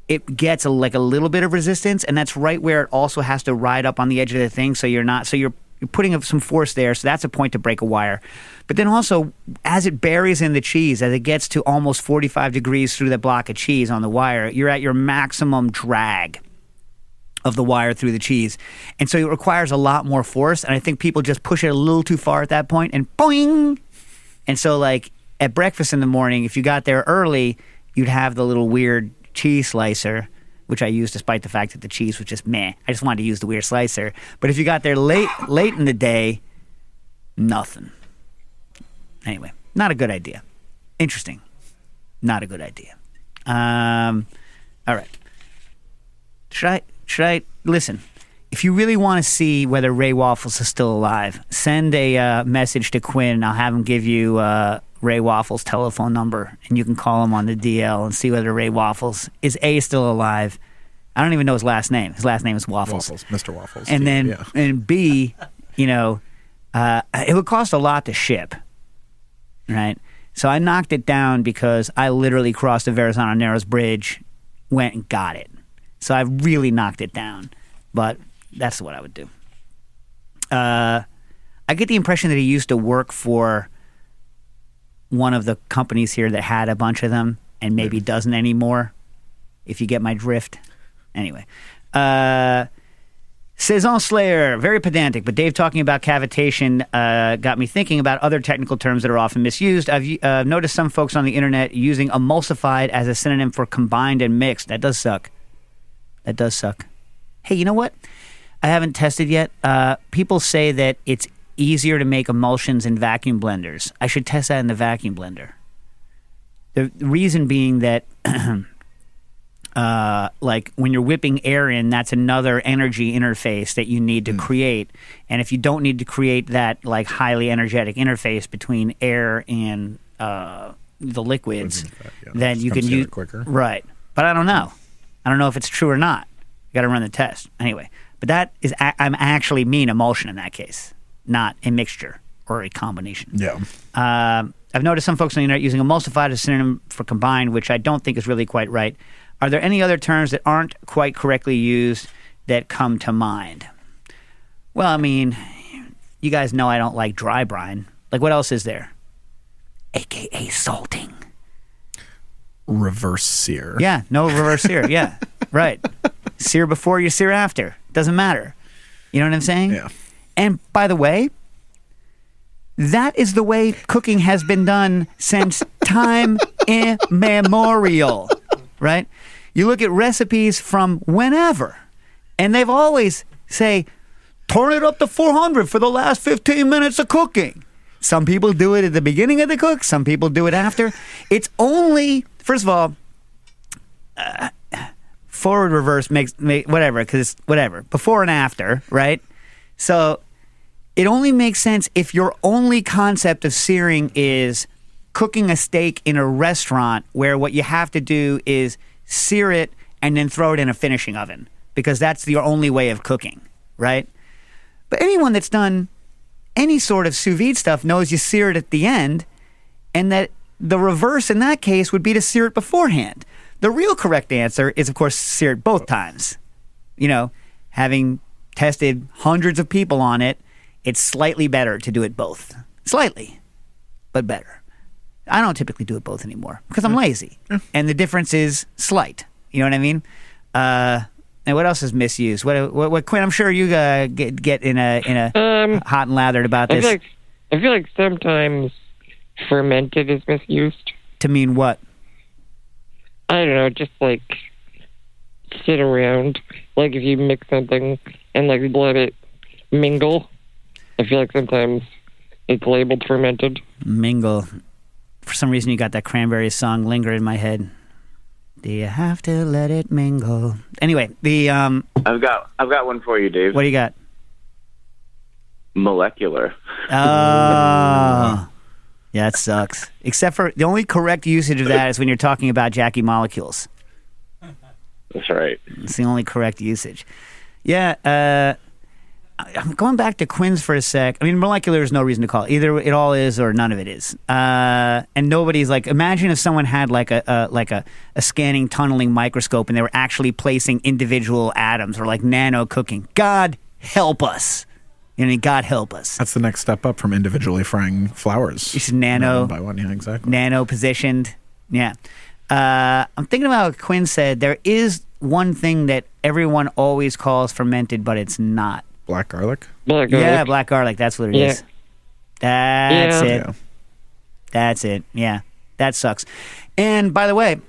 Speaker 1: it gets like a little bit of resistance, and that's right where it also has to ride up on the edge of the thing, so you're putting up some force there, so that's a point to break a wire. But then also, as it buries in the cheese, as it gets to almost 45 degrees through that block of cheese on the wire, you're at your maximum drag of the wire through the cheese. And so it requires a lot more force, and I think people just push it a little too far at that point, and boing! And so, like, at breakfast in the morning, if you got there early, you'd have the little weird cheese slicer, which I used despite the fact that the cheese was just meh. I just wanted to use the weird slicer. But if you got there late in the day, nothing. Anyway, not a good idea. Interesting. Not a good idea. All right. Should I listen? If you really want to see whether Ray Waffles is still alive, send a message to Quinn. I'll have him give you Ray Waffles' telephone number, and you can call him on the DL and see whether Ray Waffles is A, still alive. I don't even know his last name. His last name is Waffles.
Speaker 2: Mr. Waffles.
Speaker 1: And then,
Speaker 2: yeah.
Speaker 1: and B, you know, it would cost a lot to ship, right? So I knocked it down because I literally crossed the Verrazano Narrows Bridge, went and got it. So I really knocked it down, but that's what I would do. I get the impression that he used to work for one of the companies here that had a bunch of them and maybe doesn't anymore, if you get my drift. Anyway. Saison Slayer, very pedantic, but Dave talking about cavitation got me thinking about other technical terms that are often misused. I've noticed some folks on the internet using emulsified as a synonym for combined and mixed. That does suck. That does suck. Hey, you know what? I haven't tested yet. People say that it's easier to make emulsions in vacuum blenders. I should test that in the vacuum blender. The reason being that like when you're whipping air in, that's another energy interface that you need to create. And if you don't need to create that like highly energetic interface between air and the liquids, then you can use
Speaker 2: quicker.
Speaker 1: Right. But I don't know. I don't know if it's true or not. You got to run the test anyway. But that is I'm actually mean emulsion in that case. not a mixture or a combination.
Speaker 2: Yeah.
Speaker 1: I've noticed some folks on the internet using emulsified as a synonym for combined, which I don't think is really quite right. Are there any other terms that aren't quite correctly used that come to mind? Well, I mean, you guys know I don't like dry brine. Like, what else is there? AKA salting.
Speaker 2: Reverse sear.
Speaker 1: Yeah, no reverse sear. Yeah, right. Sear before, you sear after. Doesn't matter. You know what I'm saying?
Speaker 2: Yeah.
Speaker 1: And by the way, that is the way cooking has been done since time immemorial, right? You look at recipes from whenever, and they've always say, turn it up to 400 for the last 15 minutes of cooking. Some people do it at the beginning of the cook. Some people do it after. It's only, first of all, forward, reverse makes whatever, because it's whatever. Before and after, right? So it only makes sense if your only concept of searing is cooking a steak in a restaurant where what you have to do is sear it and then throw it in a finishing oven, because that's your only way of cooking, right? But anyone that's done any sort of sous vide stuff knows you sear it at the end, and that the reverse in that case would be to sear it beforehand. The real correct answer is, of course, sear it both times. You know, having tested hundreds of people on it, it's slightly better to do it both. Slightly, but better. I don't typically do it both anymore because I'm lazy. And the difference is slight. You know what I mean? And what else is misused? What Quinn, I'm sure you get in a hot and lathered about this.
Speaker 6: I feel like sometimes fermented is misused.
Speaker 1: To mean what?
Speaker 6: I don't know, just like sit around. Like if you mix something and like let it mingle. I feel like sometimes it's labeled fermented.
Speaker 1: Mingle. For some reason, you got that Cranberries song linger in my head. Do you have to let it mingle? Anyway,
Speaker 5: I've got one for you, Dave.
Speaker 1: What do you got?
Speaker 5: Molecular.
Speaker 1: Oh. Yeah, that sucks. Except for the only correct usage of that is when you're talking about Jackie molecules.
Speaker 5: That's right.
Speaker 1: It's the only correct usage. Yeah, I'm going back to Quinn's for a sec. I mean, molecular is no reason to call it. Either it all is or none of it is. And nobody's like, imagine if someone had like a scanning tunneling microscope and they were actually placing individual atoms, or like nano cooking. God help us. You know, God help us.
Speaker 2: That's the next step up from individually frying flowers.
Speaker 1: It's nano.
Speaker 2: One by one, yeah, exactly.
Speaker 1: Nano positioned. Yeah. I'm thinking about what Quinn said. There is one thing that everyone always calls fermented, but it's not.
Speaker 2: Black garlic?
Speaker 6: Black garlic.
Speaker 1: Yeah, black garlic. That's what it is. That's it.
Speaker 2: Yeah.
Speaker 1: That's it. Yeah. That sucks. And by the way,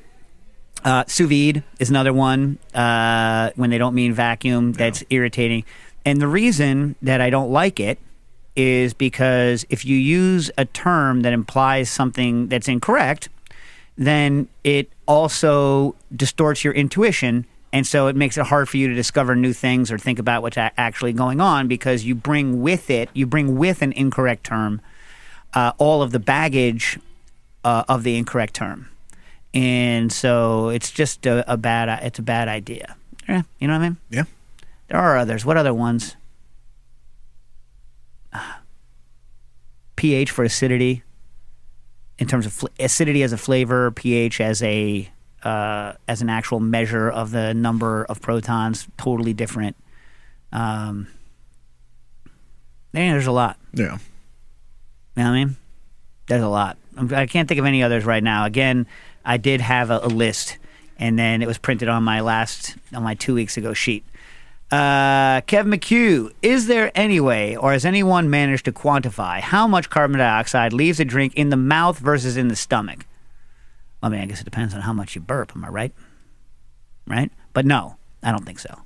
Speaker 1: sous vide is another one when they don't mean vacuum. That's irritating. And the reason that I don't like it is because if you use a term that implies something that's incorrect, then it also distorts your intuition. And so it makes it hard for you to discover new things or think about what's actually going on, because you bring with an incorrect term all of the baggage of the incorrect term. And so it's just a bad idea. Yeah, you know what I mean?
Speaker 2: Yeah.
Speaker 1: There are others. What other ones? pH for acidity, in terms of acidity as a flavor, pH as an actual measure of the number of protons, totally different. There's a lot.
Speaker 2: Yeah.
Speaker 1: You know what I mean? There's a lot. I can't think of any others right now. Again, I did have a list, and then it was printed on my 2 weeks ago sheet. Kev McHugh, is there any way, or has anyone managed to quantify how much carbon dioxide leaves a drink in the mouth versus in the stomach? I mean, I guess it depends on how much you burp. Am I right? Right? But no, I don't think so.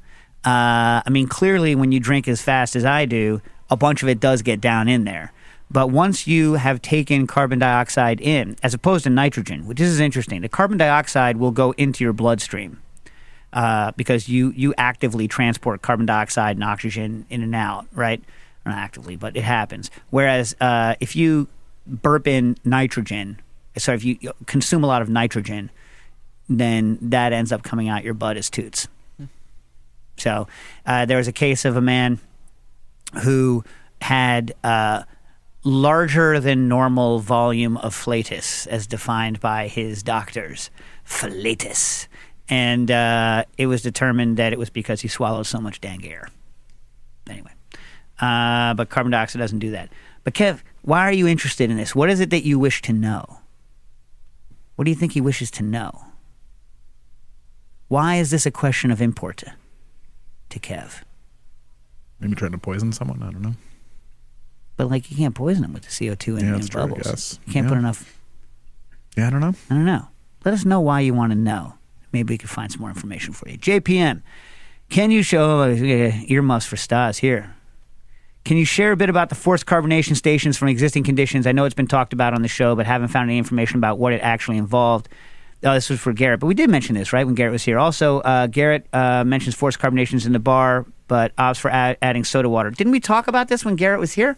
Speaker 1: I mean, clearly when you drink as fast as I do, a bunch of it does get down in there. But once you have taken carbon dioxide in, as opposed to nitrogen, which is interesting, the carbon dioxide will go into your bloodstream because you actively transport carbon dioxide and oxygen in and out, right? Not actively, but it happens. Whereas if you burp in nitrogen, so if you consume a lot of nitrogen, then that ends up coming out your butt as toots. So there was a case of a man who had larger than normal volume of flatus, as defined by his doctors. Flatus. And it was determined that it was because he swallowed so much dang air. Anyway. But carbon dioxide doesn't do that. But Kev, why are you interested in this? What is it that you wish to know? What do you think he wishes to know? Why is this a question of import to Kev?
Speaker 2: Maybe trying to poison someone? I don't know.
Speaker 1: But, like, you can't poison them with the CO2 and
Speaker 2: true,
Speaker 1: bubbles.
Speaker 2: I guess.
Speaker 1: You can't put enough...
Speaker 2: Yeah, I don't know.
Speaker 1: I don't know. Let us know why you want to know. Maybe we can find some more information for you. JPM, can you show... earmuffs for Stas here. Can you share a bit about the forced carbonation stations from existing conditions? I know it's been talked about on the show, but haven't found any information about what it actually involved. Oh, this was for Garrett, but we did mention this, right, when Garrett was here. Also, Garrett mentions forced carbonations in the bar, but opts for adding soda water. Didn't we talk about this when Garrett was here?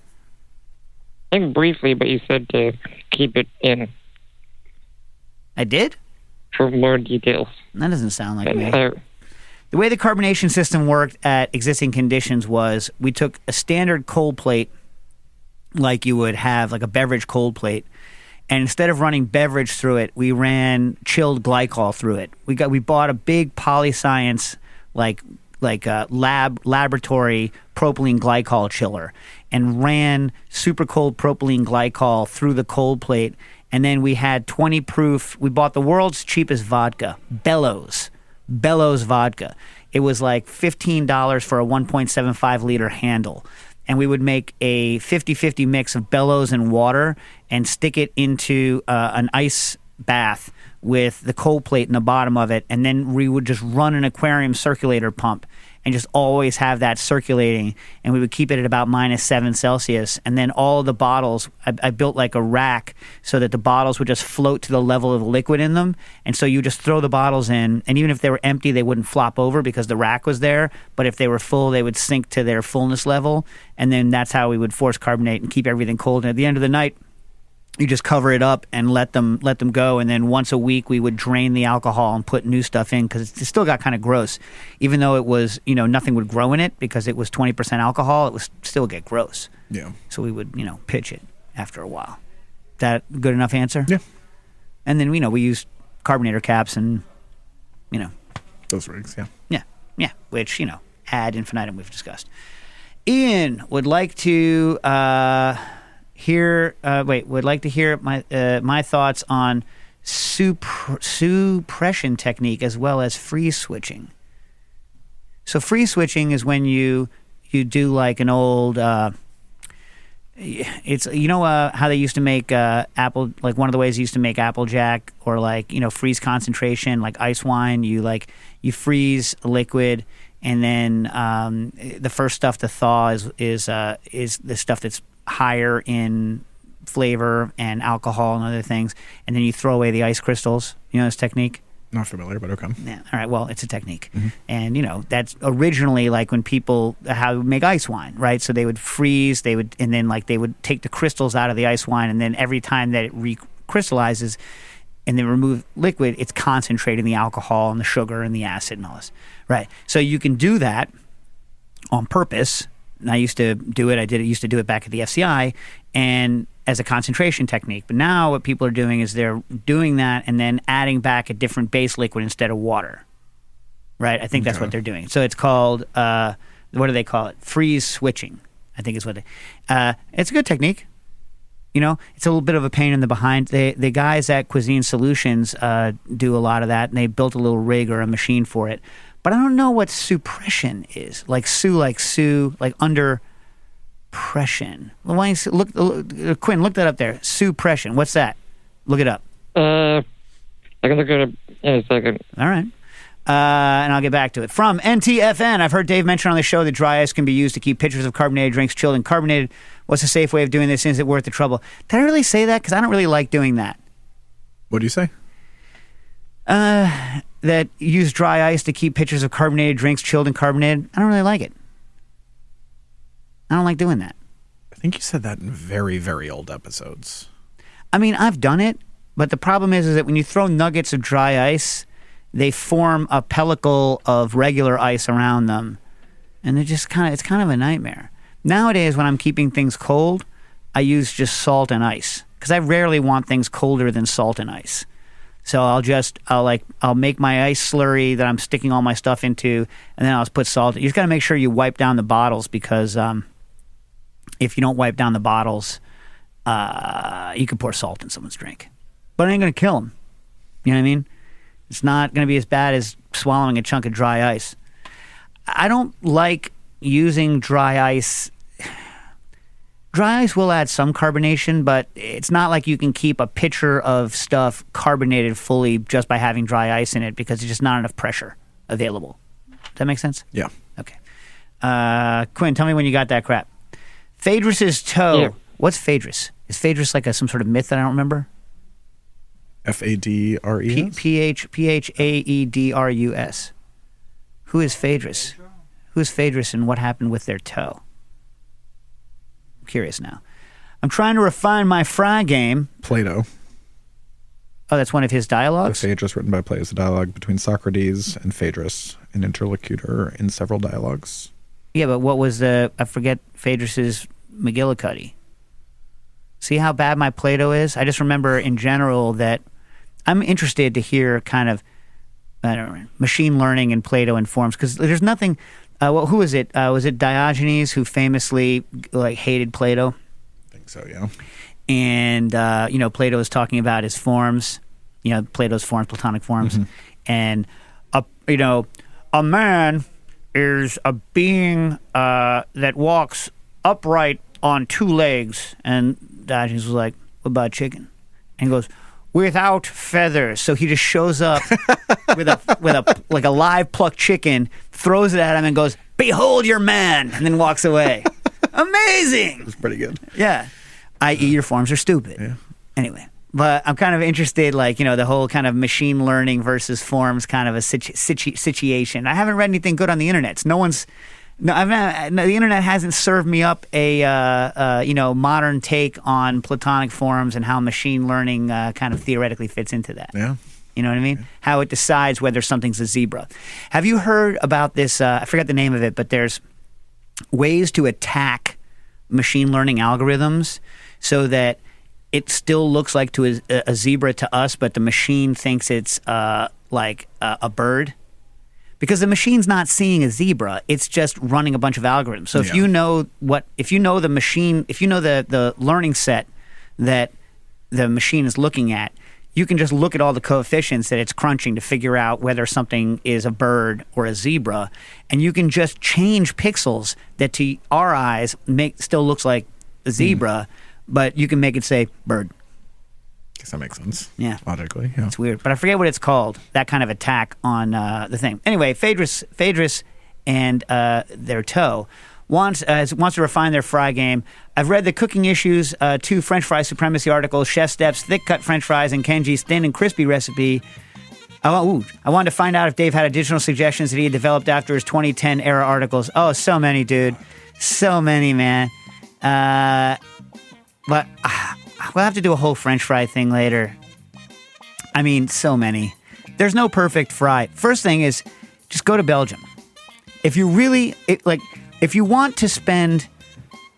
Speaker 6: I think briefly, but you said to keep it in.
Speaker 1: I did?
Speaker 6: For more details.
Speaker 1: That doesn't sound like me. The way the carbonation system worked at existing conditions was we took a standard cold plate, like you would have, like a beverage cold plate, and instead of running beverage through it, we ran chilled glycol through it. We bought a big polyscience laboratory propylene glycol chiller and ran super cold propylene glycol through the cold plate, and then we had 20 proof. We bought the world's cheapest vodka, Bellows vodka. It was like $15 for a 1.75 liter handle. And we would make a 50-50 mix of Bellows and water and stick it into an ice bath with the cold plate in the bottom of it. And then we would just run an aquarium circulator pump and just always have that circulating. And we would keep it at about -7 Celsius. And then all of the bottles, I built like a rack so that the bottles would just float to the level of the liquid in them. And so you just throw the bottles in, and even if they were empty, they wouldn't flop over because the rack was there. But if they were full, they would sink to their fullness level. And then that's how we would force carbonate and keep everything cold. And at the end of the night, you just cover it up and let them go, and then once a week we would drain the alcohol and put new stuff in because it still got kind of gross. Even though it was, nothing would grow in it because it was 20% alcohol, it was still get gross.
Speaker 2: Yeah.
Speaker 1: So we would, pitch it after a while. That good enough answer?
Speaker 2: Yeah.
Speaker 1: And then, we used carbonator caps and,
Speaker 2: those rigs, yeah.
Speaker 1: Yeah, which, ad infinitum we've discussed. Ian would like to... would like to hear my thoughts on suppression technique as well as freeze switching. So freeze switching is when you do like an old it's how they used to make apple, like one of the ways they used to make Applejack, or like freeze concentration, like ice wine. You freeze a liquid, and then the first stuff to thaw is the stuff that's higher in flavor and alcohol and other things, and then you throw away the ice crystals. You know this technique?
Speaker 2: Not familiar, but okay.
Speaker 1: Yeah. All right. Well, it's a technique, and that's originally like when people how they make ice wine, right? So they would freeze, and then they would take the crystals out of the ice wine, and then every time that it recrystallizes and then remove liquid, it's concentrating the alcohol and the sugar and the acid and all this, right? So you can do that on purpose. And I used to do it. Used to do it back at the FCI, and as a concentration technique. But now what people are doing is they're doing that and then adding back a different base liquid instead of water. Right? I think that's what they're doing. So it's called what do they call it? Freeze switching, I think is what it's a good technique. It's a little bit of a pain in the behind. The guys at Cuisine Solutions do a lot of that, and they built a little rig or a machine for it. But I don't know what suppression is. Like under pression. Well, why don't you look, Quinn, look that up there. Suppression. What's that? Look it up.
Speaker 6: I can look it up in a second.
Speaker 1: All right. And I'll get back to it. From NTFN, I've heard Dave mention on the show that dry ice can be used to keep pitchers of carbonated drinks chilled and carbonated. What's a safe way of doing this? Is it worth the trouble? Did I really say that? Because I don't really like doing that.
Speaker 2: What do you say?
Speaker 1: That use dry ice to keep pitchers of carbonated drinks chilled and carbonated. I don't really like it. I don't like doing that.
Speaker 2: I think you said that in very, very old episodes.
Speaker 1: I mean, I've done it, but the problem is that when you throw nuggets of dry ice, they form a pellicle of regular ice around them, and it's kind of a nightmare. Nowadays, when I'm keeping things cold, I use just salt and ice because I rarely want things colder than salt and ice. So I'll make my ice slurry that I'm sticking all my stuff into, and then I'll just put salt. You just got to make sure you wipe down the bottles because if you don't wipe down the bottles, you could pour salt in someone's drink, but it ain't gonna kill them. You know what I mean? It's not gonna be as bad as swallowing a chunk of dry ice. I don't like using dry ice. Dry ice will add some carbonation, but it's not like you can keep a pitcher of stuff carbonated fully just by having dry ice in it because there's just not enough pressure available. Does that make sense?
Speaker 2: Yeah.
Speaker 1: Okay. Quinn, tell me when you got that crap. Phaedrus's toe.
Speaker 6: Yeah.
Speaker 1: What's Phaedrus? Is Phaedrus like some sort of myth that I don't remember?
Speaker 2: F-A-D-R-E-S?
Speaker 1: Phaedrus. Who is Phaedrus? Who's Phaedrus and what happened with their toe? I'm curious now. I'm trying to refine my fry game.
Speaker 2: Plato.
Speaker 1: Oh, that's one of his
Speaker 2: The
Speaker 1: dialogues?
Speaker 2: Phaedrus written by Plato is a dialogue between Socrates and Phaedrus, an interlocutor in several dialogues.
Speaker 1: Yeah, but what was I forget Phaedrus's McGillicuddy. See how bad my Plato is? I just remember in general that I'm interested to hear kind of, I don't know, machine learning in Plato and forms, because there's nothing, who was it? Was it Diogenes who famously hated Plato?
Speaker 2: I think so, yeah.
Speaker 1: And, Plato was talking about his forms, Plato's forms, Platonic forms. Mm-hmm. And, a man is a being that walks upright on two legs. And Diogenes was like, what about chicken? And he goes, without feathers. So he just shows up with a live plucked chicken, throws it at him and goes, behold your man, and then walks away. Amazing.
Speaker 2: That's pretty good.
Speaker 1: Yeah. I.e. your forms are stupid. Yeah. Anyway, but I'm kind of interested, the whole kind of machine learning versus forms kind of a situation. I haven't read anything good on the internet. The internet hasn't served me up a modern take on Platonic forms and how machine learning kind of theoretically fits into that.
Speaker 2: Yeah.
Speaker 1: You know what I mean? Yeah. How it decides whether something's a zebra. Have you heard about this? I forgot the name of it, but there's ways to attack machine learning algorithms so that it still looks like a zebra to us, but the machine thinks it's like a bird. Because the machine's not seeing a zebra, it's just running a bunch of algorithms. So if you know the machine, if you know the learning set that the machine is looking at, you can just look at all the coefficients that it's crunching to figure out whether something is a bird or a zebra, and you can just change pixels that to our eyes still looks like a zebra, but you can make it say bird.
Speaker 2: Guess that makes sense.
Speaker 1: Yeah.
Speaker 2: Logically, yeah.
Speaker 1: It's weird. But I forget what it's called, that kind of attack on the thing. Anyway, Phaedrus and their toe wants to refine their fry game. I've read the Cooking Issues 2 French Fry Supremacy articles, Chef Steps, Thick Cut French Fries, and Kenji's Thin and Crispy recipe. I wanted to find out if Dave had additional suggestions that he had developed after his 2010 era articles. Oh, so many, dude. So many, man. But we'll have to do a whole French fry thing later. I mean, so many. There's no perfect fry. First thing is, just go to Belgium. If you if you want to spend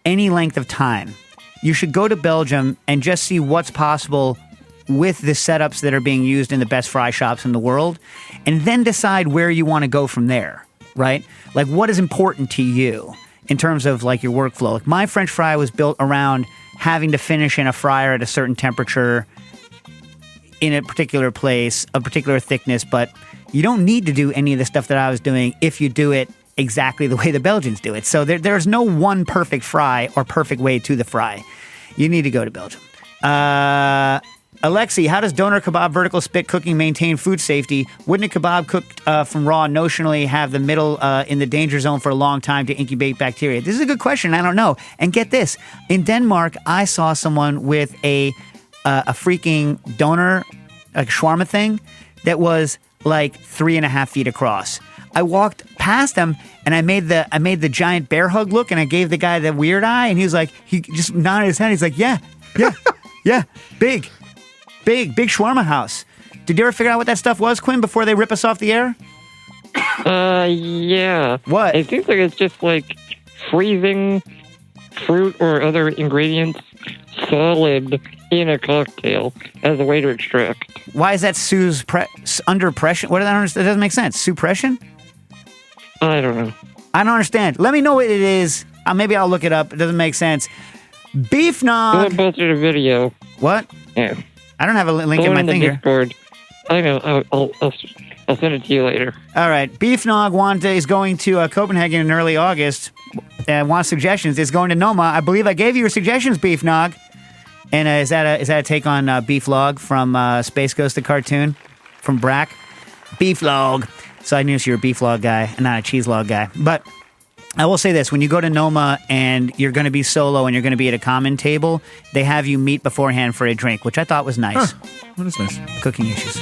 Speaker 1: any length of time, you should go to Belgium and just see what's possible with the setups that are being used in the best fry shops in the world, and then decide where you want to go from there, right? Like, what is important to you in terms of, your workflow? Like, my French fry was built around having to finish in a fryer at a certain temperature in a particular place, a particular thickness, but you don't need to do any of the stuff that I was doing if you do it exactly the way the Belgians do it. So there's no one perfect fry or perfect way to the fry. You need to go to Belgium. Alexi, how does doner kebab vertical spit cooking maintain food safety? Wouldn't a kebab cooked from raw notionally have the middle in the danger zone for a long time to incubate bacteria? This is a good question. I don't know. And get this. In Denmark, I saw someone with a freaking doner, a shawarma thing that was 3.5 feet across. I walked past him and I made the giant bear hug look, and I gave the guy the weird eye, and he just nodded his head. He's like, yeah, big shawarma house. Did you ever figure out what that stuff was, Quinn, before they rip us off the air?
Speaker 6: Yeah.
Speaker 1: What?
Speaker 6: It seems like it's just freezing fruit or other ingredients solid in a cocktail as a way to extract.
Speaker 1: Why is that under pressure? What did I understand? That doesn't make sense. Suppression?
Speaker 6: I don't know.
Speaker 1: I don't understand. Let me know what it is. Maybe I'll look it up. It doesn't make sense. Beef nog.
Speaker 6: I'll post a video.
Speaker 1: What?
Speaker 6: Yeah.
Speaker 1: I don't have a link in my thing here.
Speaker 6: Discord. I know. I'll send it to you later.
Speaker 1: All right. Beef nog is going to Copenhagen in early August. Wants suggestions. It's going to Noma. I believe I gave you your suggestions, Beef nog. And is that a take on Beef Log from Space Ghost the cartoon from Brack? Beef Log. So I knew you're a Beef Log guy and not a Cheese Log guy. But I will say this. When you go to Noma and you're going to be solo and you're going to be at a common table, they have you meet beforehand for a drink, which I thought was nice.
Speaker 2: Huh. That is nice.
Speaker 1: Cooking issues.